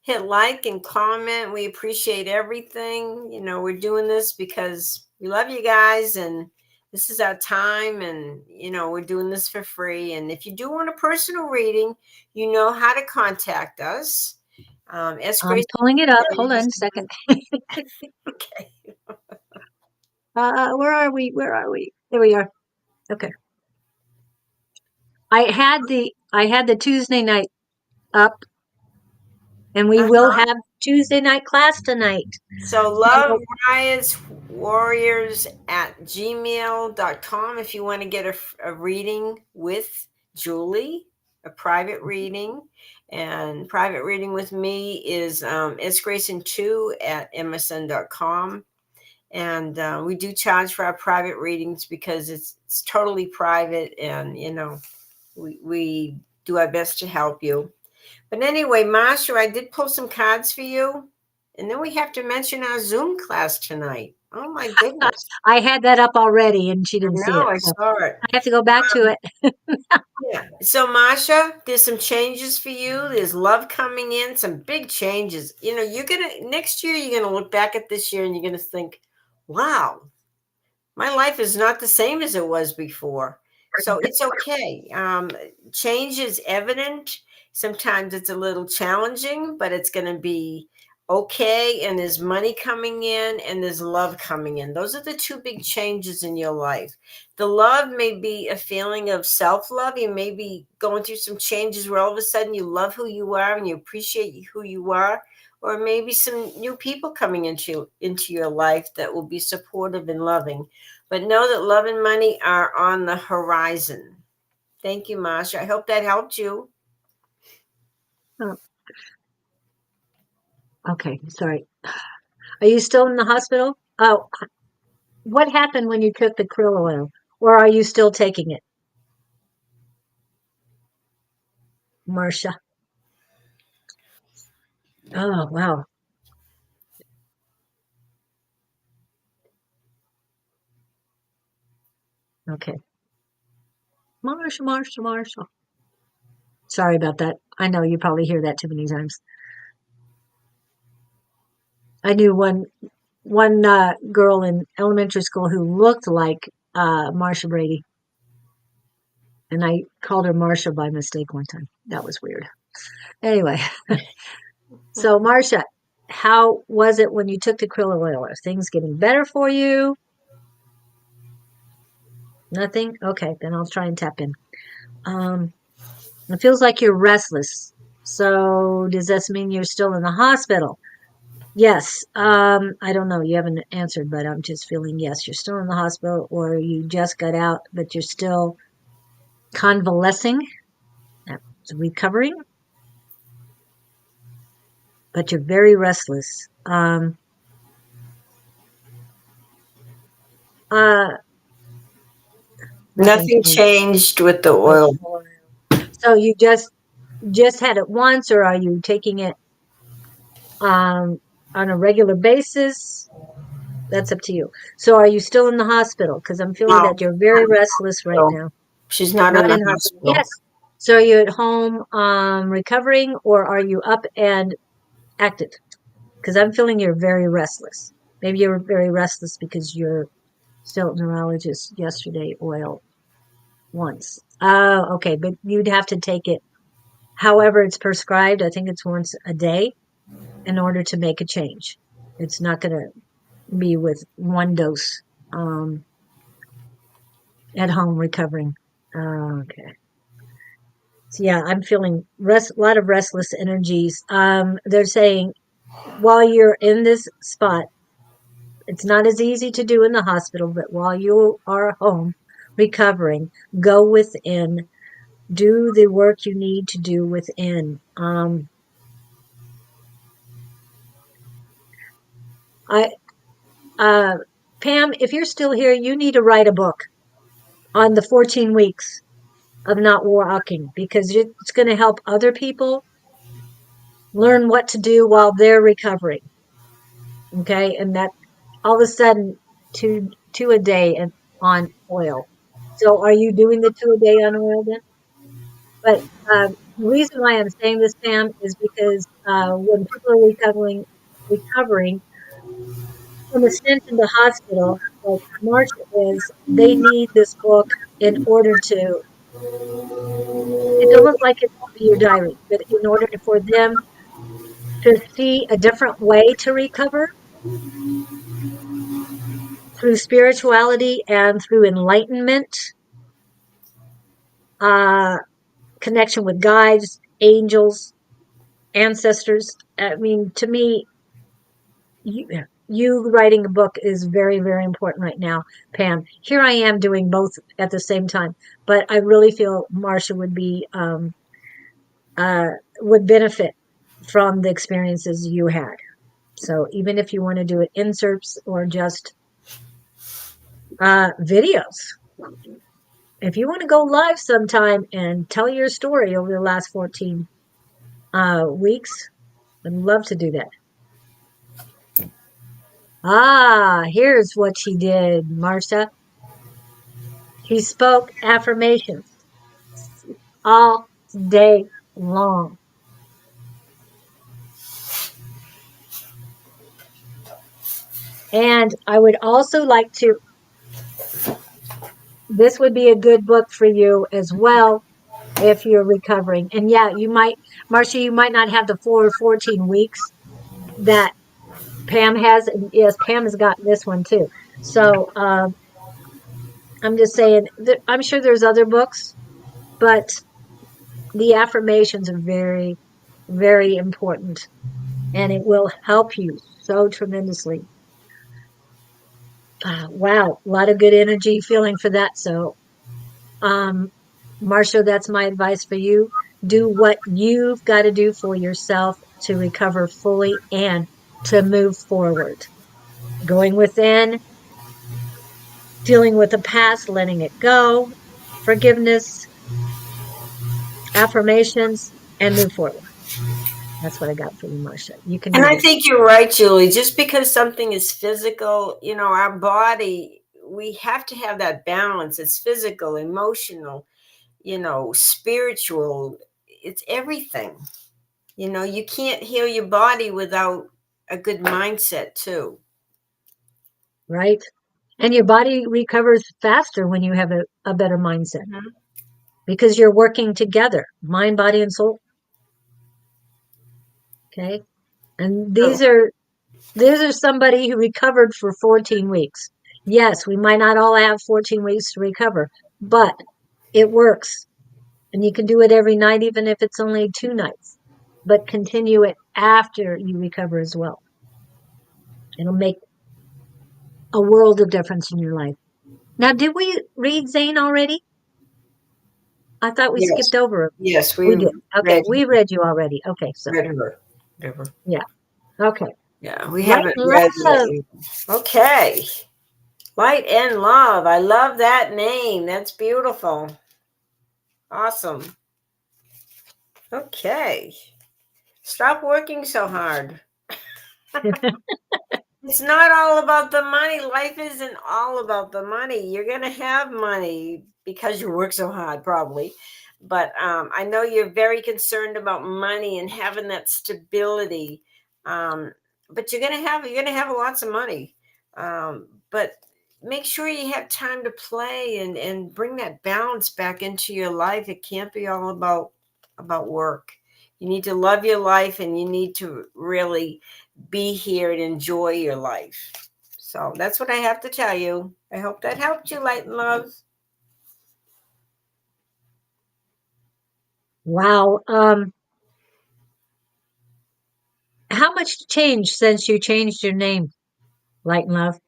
hit like and comment. We appreciate everything. You know, we're doing this because we love you guys and this is our time and, you know, we're doing this for free. And if you do want a personal reading, you know how to contact us. I'm pulling it up. Hold on a second. Okay. Where are we? There we are. Okay. I had the Tuesday night up, and we will have Tuesday night class tonight. So love Riot's Warriors at gmail.com if you want to get a reading with Julie, a private reading. And private reading with me is Grayson2 at msn.com. And we do charge for our private readings because it's totally private and, you know, we do our best to help you. But anyway, Masha, I did pull some cards for you. And then we have to mention our Zoom class tonight. Oh, my goodness. I had that up already, and she didn't see it. I saw it. I have to go back to it. Yeah. So, Masha, there's some changes for you. There's love coming in, some big changes. You know, next year, you're going to look back at this year and you're going to think, wow, my life is not the same as it was before. So it's okay. Change is evident. Sometimes it's a little challenging, but it's going to be okay. And there's money coming in and there's love coming in. Those are the two big changes in your life. The love may be a feeling of self-love. You may be going through some changes where all of a sudden you love who you are and you appreciate who you are. Or maybe some new people coming into your life that will be supportive and loving. But know that love and money are on the horizon. Thank you, Masha. I hope that helped you. Okay, sorry. Are you still in the hospital? Oh, what happened when you took the krill oil? Or are you still taking it? Marcia. Oh, wow. Okay. Marsha. Sorry about that. I know you probably hear that too many times. I knew one girl in elementary school who looked like Marsha Brady, and I called her Marsha by mistake one time. That was weird. Anyway, so Marsha, how was it when you took the krill oil? Are things getting better for you? Nothing? Okay, then I'll try and tap in. It feels like you're restless. So does this mean you're still in the hospital? Yes. I don't know. You haven't answered, but I'm just feeling yes, you're still in the hospital, or you just got out, but you're still convalescing, recovering, but you're very restless. Uh, Nothing changed with the oil. So you just had it once, or are you taking it on a regular basis? That's up to you. So are you still in the hospital? Because I'm feeling that you're very restless right now. She's not in the hospital. Yes. So are you at home recovering, or are you up and active? Because I'm feeling you're very restless. Maybe you're very restless because your felt neurologist yesterday oil once. Oh, okay. But you'd have to take it however it's prescribed. I think it's once a day in order to make a change. It's not going to be with one dose at home recovering. Okay. So yeah, I'm feeling a lot of restless energies. They're saying while you're in this spot, it's not as easy to do in the hospital, but while you are home recovering, go within, do the work you need to do within. Pam, if you're still here, you need to write a book on the 14 weeks of not walking, because it's going to help other people learn what to do while they're recovering. Okay. And that all of a sudden two a day and on oil. So are you doing the 2 a day on oil then? But the reason why I'm saying this, Pam, is because when people are recovering from a stint in the hospital, like Marsha is, they need this book in order to. It's almost like it will be your diary, but in order for them to see a different way to recover through spirituality and through enlightenment, uh, connection with guides, angels, ancestors. I mean, to me, you writing a book is very, very important right now, Pam. Here I am doing both at the same time, but I really feel Marsha would benefit from the experiences you had. So even if you want to do it inserts or just videos, if you want to go live sometime and tell your story over the last 14 weeks, I'd love to do that. Here's what she did, Marsha. She spoke affirmations all day long. And I would also like to, this would be a good book for you as well if you're recovering. And yeah, you might, Marcia, you might not have the full 14 weeks that Pam has. And yes, Pam has gotten this one too. So I'm just saying, I'm sure there's other books, but the affirmations are very, very important. And it will help you so tremendously. Wow, a lot of good energy feeling for that. So, Marcia, that's my advice for you. Do what you've got to do for yourself to recover fully and to move forward. Going within, dealing with the past, letting it go, forgiveness, affirmations, and move forward. That's what I got for you, Marcia. You can And do I this. think you're right, Julie. Just because something is physical, our body, we have to have that balance. It's physical, emotional, spiritual. It's everything. You can't heal your body without a good mindset, too. Right? And your body recovers faster when you have a better mindset Mm-hmm. because you're working together, mind, body, and soul. Okay. And these are somebody who recovered for 14 weeks. Yes, we might not all have 14 weeks to recover, but it works. And you can do it every night, even if it's only 2 nights, but continue it after you recover as well. It'll make a world of difference in your life. Now, did we read Zane already? I thought we Yes. skipped over him. Yes, We did. Okay, read, we read you already. Okay, so read her. Whatever. yeah. Okay. Yeah, we Light haven't and read love. that. Okay. Light and Love. I love that name. That's beautiful. Awesome. Okay. Stop working so hard. It's not all about the money. Life isn't all about the money. You're going to have money because you work so hard, probably. But I know you're very concerned about money and having that stability. But you're gonna have lots of money. But make sure you have time to play and bring that balance back into your life. It can't be all about work. You need to love your life, and you need to really be here and enjoy your life. So that's what I have to tell you. I hope that helped you, Light and Love. Wow. How much changed since you changed your name, Light and Love?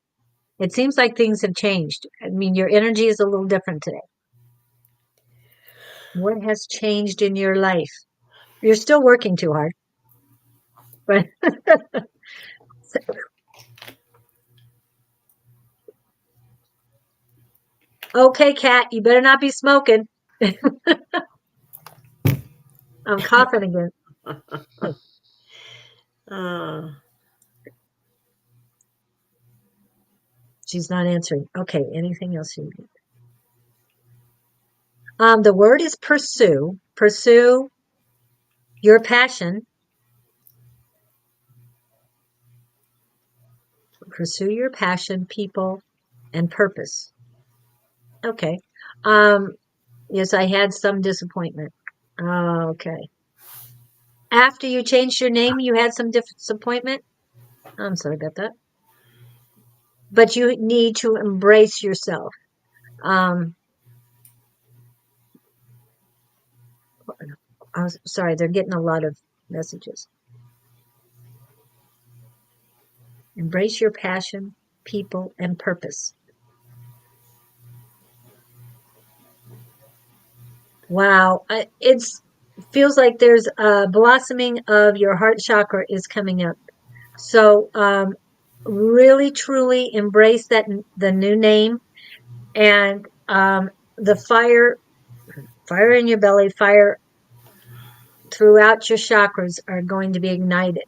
It seems like things have changed. I mean, your energy is a little different today. What has changed in your life? You're still working too hard, but okay, Kat, you better not be smoking. I'm coughing again. Uh, She's not answering. Okay, anything else you need? The word is pursue. Pursue your passion. Pursue your passion, people, and purpose. Okay. Um, yes, I had some disappointment. Okay. After you changed your name, you had some disappointment. I'm sorry about that. But you need to embrace yourself. Um, I'm sorry, they're getting a lot of messages. Embrace your passion, people, and purpose. Wow, it feels like there's a blossoming of your heart chakra is coming up. So, really, truly embrace the new name and the fire in your belly, fire throughout your chakras are going to be ignited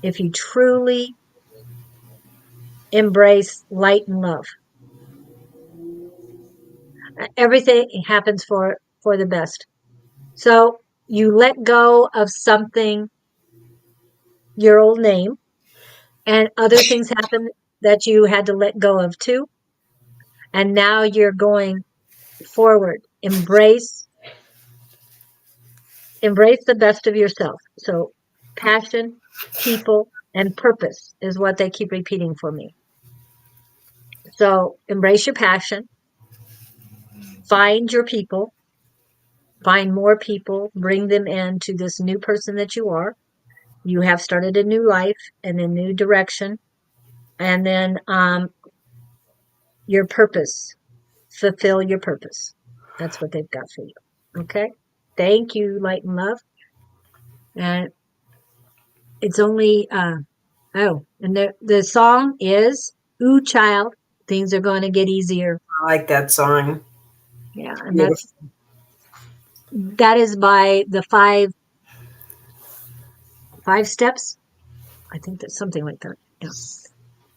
if you truly embrace light and love. Everything happens for the best. So you let go of something, your old name, and other things happen that you had to let go of too. And now you're going forward. Embrace the best of yourself. So passion, people, and purpose is what they keep repeating for me. So embrace your passion, find your people, find more people, bring them into this new person that you are. You have started a new life and a new direction. And then your purpose, fulfill your purpose. That's what they've got for you. Okay. Thank you, light and love. And it's only Oh, and the song is "Ooh Child, Things Are Gonna Get Easier." I like that song. Yeah, and Beautiful. that is by the five steps. I think that's something like that. Yeah.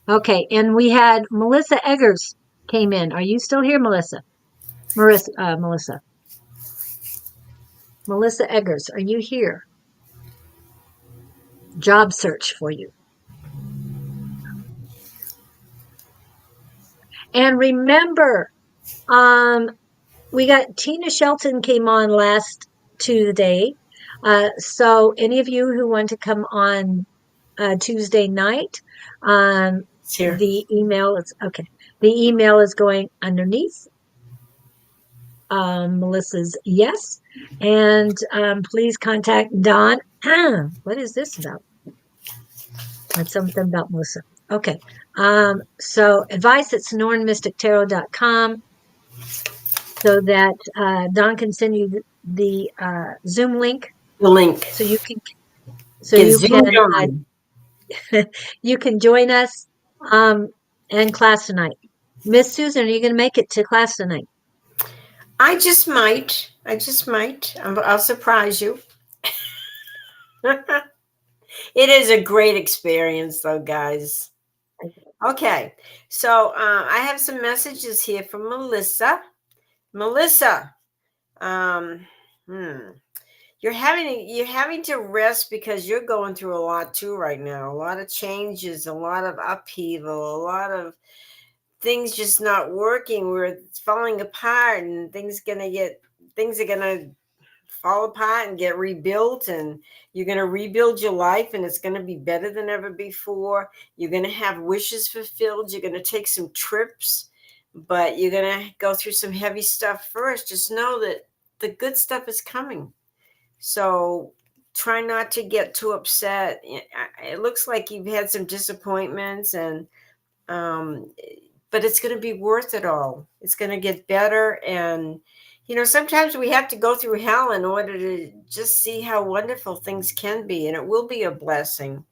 Okay, and we had Melissa Eggers came in. Are you still here, Melissa? Melissa. Melissa Eggers, are you here? Job search for you. And remember, we got Tina Shelton came on last Tuesday. So any of you who want to come on Tuesday night, It's here. the email is okay. The email is going underneath Melissa's yes, and please contact Don. What is this about? That's something about Melissa. Okay. So advice at sonoranmystictarot.com so that Don can send you the Zoom link The link. so you can Get zoomed on. you can join us in class tonight. Miss Susan, are you going to make it to class tonight? I just might. I'll surprise you. It is a great experience, though, guys. Okay, so I have some messages here from Melissa. Melissa, um, you're having to rest because you're going through a lot too right now. A lot of changes, a lot of upheaval, a lot of things just not working. Where it's falling apart, and things are gonna fall apart and get rebuilt, and you're going to rebuild your life, and it's going to be better than ever before. You're going to have wishes fulfilled. You're going to take some trips, but you're going to go through some heavy stuff first. Just know that the good stuff is coming. So try not to get too upset. It looks like you've had some disappointments, and but it's going to be worth it all. It's going to get better. And sometimes we have to go through hell in order to just see how wonderful things can be, and it will be a blessing.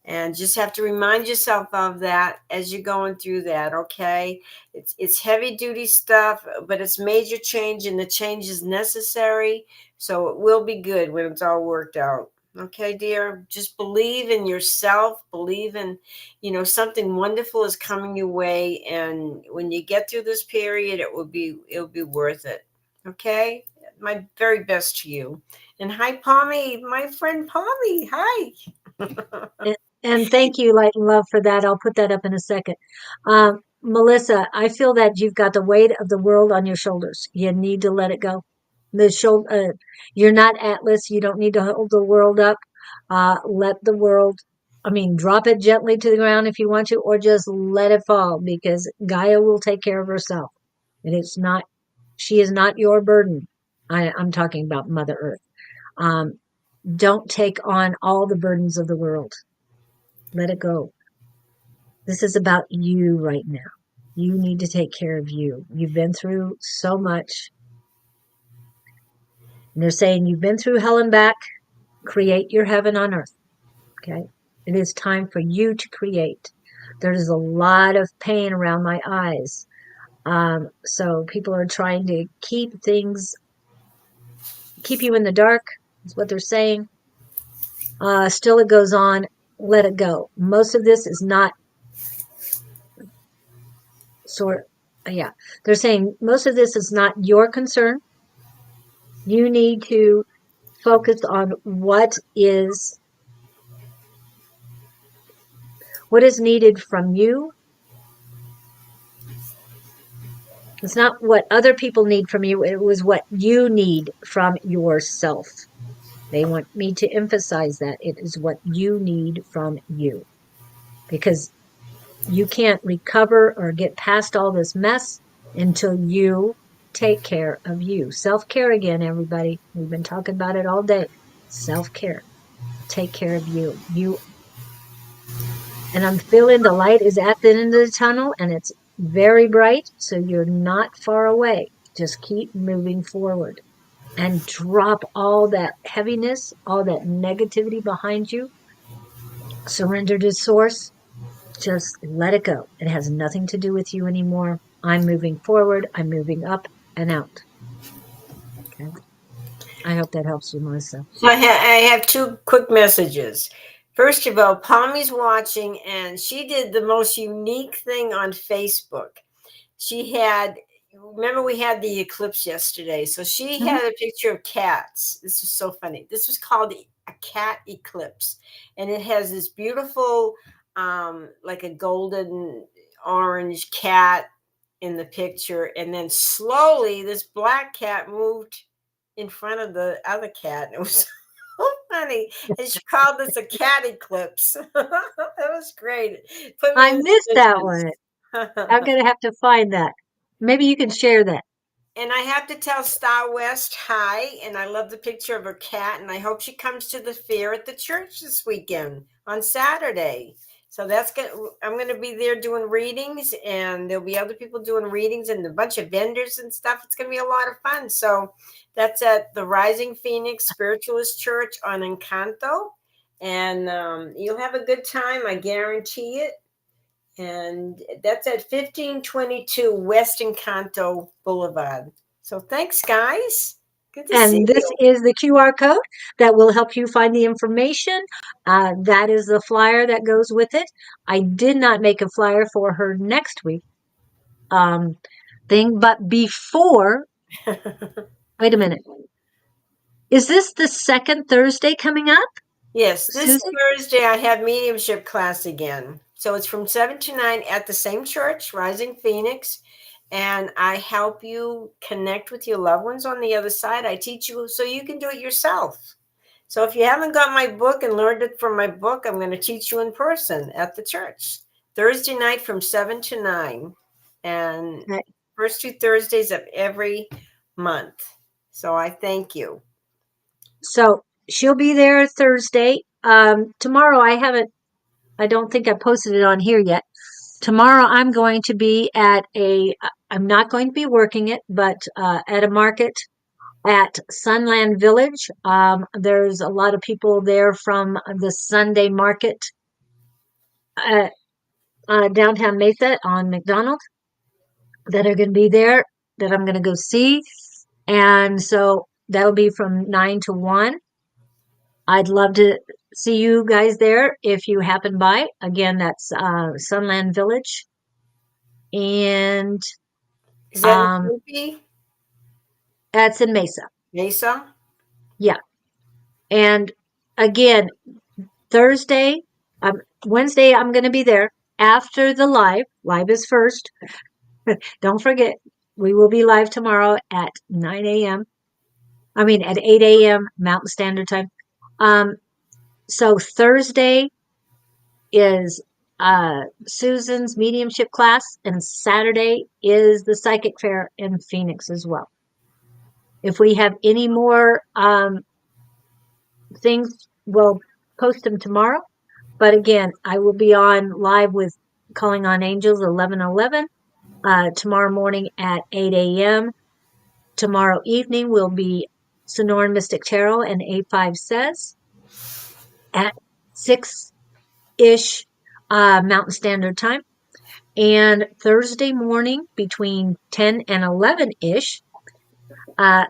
And just have to remind yourself of that as you're going through that. Okay, it's heavy duty stuff, but it's major change, and the change is necessary. So it will be good when it's all worked out. Okay, dear, just believe in yourself. Believe in, something wonderful is coming your way, and when you get through this period, it'll be worth it. Okay, my very best to you. And hi, Palmy, my friend Palmy. Hi. And thank you, Light and Love, for that. I'll put that up in a second. Melissa, I feel that you've got the weight of the world on your shoulders. You need to let it go. You're not Atlas. You don't need to hold the world up. Let the world, drop it gently to the ground if you want to, or just let it fall, because Gaia will take care of herself. She is not your burden. I'm talking about Mother Earth. Don't take on all the burdens of the world. Let it go. This is about you right now. You need to take care of you. You've been through so much. And they're saying you've been through hell and back. Create your heaven on earth. Okay. It is time for you to create. There is a lot of pain around my eyes. So people are trying to keep you in the dark, is what they're saying. Still it goes on. Let it go. Most of this is not they're saying most of this is not your concern. You need to focus on what is needed from you. It's not what other people need from you. It was what you need from yourself. They want me to emphasize that it is what you need from you, because you can't recover or get past all this mess until you take care of you. Self-care again, everybody. We've been talking about it all day. Self-care. Take care of you. And I'm feeling the light is at the end of the tunnel, and it's very bright, so you're not far away. Just keep moving forward and drop all that heaviness, all that negativity behind you. Surrender to source. Just let it go. It has nothing to do with you anymore. I'm moving forward. I'm moving up and out. Okay. I hope that helps you, Melissa. So I have two quick messages. First of all, Palmy's watching, and she did the most unique thing on Facebook. She had, remember we had the eclipse yesterday, so she Mhm. had a picture of cats. This is so funny. This was called a cat eclipse, and it has this beautiful, like a golden orange cat in the picture, and then slowly this black cat moved in front of the other cat. It was so funny, and she called this a cat eclipse. That was great. Put me I in missed that suspicion. one. I'm going to have to find that. Maybe you can share that. And I have to tell Star West hi, and I love the picture of her cat, and I hope she comes to the fair at the church this weekend on Saturday. So that's good. I'm going to be there doing readings, and there'll be other people doing readings, and a bunch of vendors and stuff. It's going to be a lot of fun. So that's at the Rising Phoenix Spiritualist Church on Encanto, and you'll have a good time. I guarantee it. And that's at 1522 West Encanto Boulevard. So thanks, guys. Good to see And this you. is the QR code that will help you find the information. That is the flyer that goes with it. I did not make a flyer for her next week thing, but before, wait a minute. Is this the second Thursday coming up, Yes, this Susan? Thursday I have mediumship class again. So it's from 7 to 9 at the same church, Rising Phoenix. And I help you connect with your loved ones on the other side. I teach you so you can do it yourself. So if you haven't got my book and learned it from my book, I'm going to teach you in person at the church Thursday night from 7 to 9. And Okay. first two Thursdays of every month. So I thank you. So she'll be there Thursday. Tomorrow I don't think I posted it on here yet. Tomorrow I'm going to be I'm not going to be working it, but at a market at Sunland Village. There's a lot of people there from the Sunday market at downtown Mesa on McDonald that are going to be there that I'm going to go see. And so that'll be from 9 to 1. I'd love to see you guys there if you happen by. Again, that's Sunland Village. And Is that in um, Tempe, that's in Mesa. Mesa? Yeah. And again, Thursday, Wednesday, I'm going to be there after the live. Live is first. Don't forget, we will be live tomorrow at 9 a.m. I mean, at 8 a.m. Mountain Standard Time. So Thursday is Susan's mediumship class, and Saturday is the psychic fair in Phoenix as well. If we have any more things, we'll post them tomorrow. But again, I will be on live with Calling on Angels 11:11 tomorrow morning at 8 a.m. Tomorrow evening will be Sonoran Mystic Tarot and A5 Says at 6-ish Mountain Standard Time. And Thursday morning between 10 and 11-ish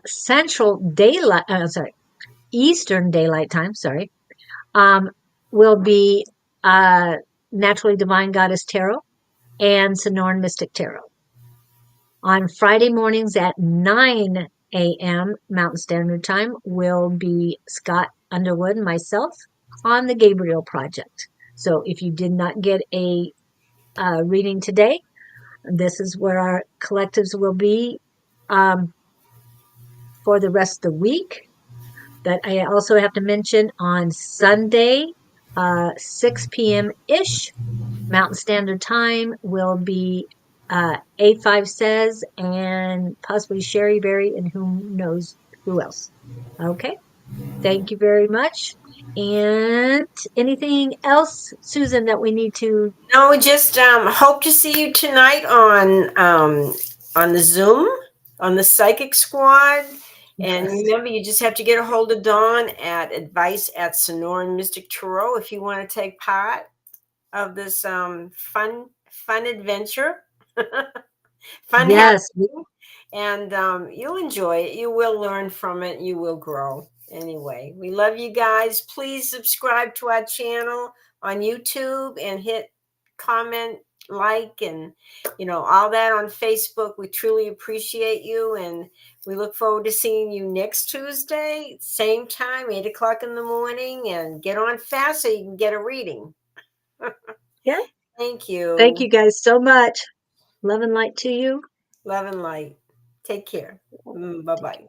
Central Daylight, Eastern Daylight Time, will be Naturally Divine Goddess Tarot and Sonoran Mystic Tarot. On Friday mornings at 9 a.m. Mountain Standard Time will be Scott Underwood and myself on the Gabriel Project. So if you did not get a reading today, this is where our collectives will be for the rest of the week. But I also have to mention on Sunday, 6 p.m.-ish, Mountain Standard Time will be A5 Says and possibly Sherry Berry and who knows who else. Okay. Thank you very much. And anything else, Susan, that we need to? No, we just hope to see you tonight on the Zoom on the Psychic Squad. And Yes. remember, you just have to get a hold of Dawn at advice@Sonoran Mystic Tarot if you want to take part of this fun adventure. Fun Yes. happening. And you'll enjoy it. You will learn from it. You will grow. Anyway, we love you guys. Please subscribe to our channel on YouTube and hit comment, like, and all that on Facebook. We truly appreciate you, and we look forward to seeing you next Tuesday, same time, 8 o'clock in the morning. And get on fast so you can get a reading. Yeah. Thank you. Thank you guys so much. Love and light to you. Love and light. Take care. Bye bye.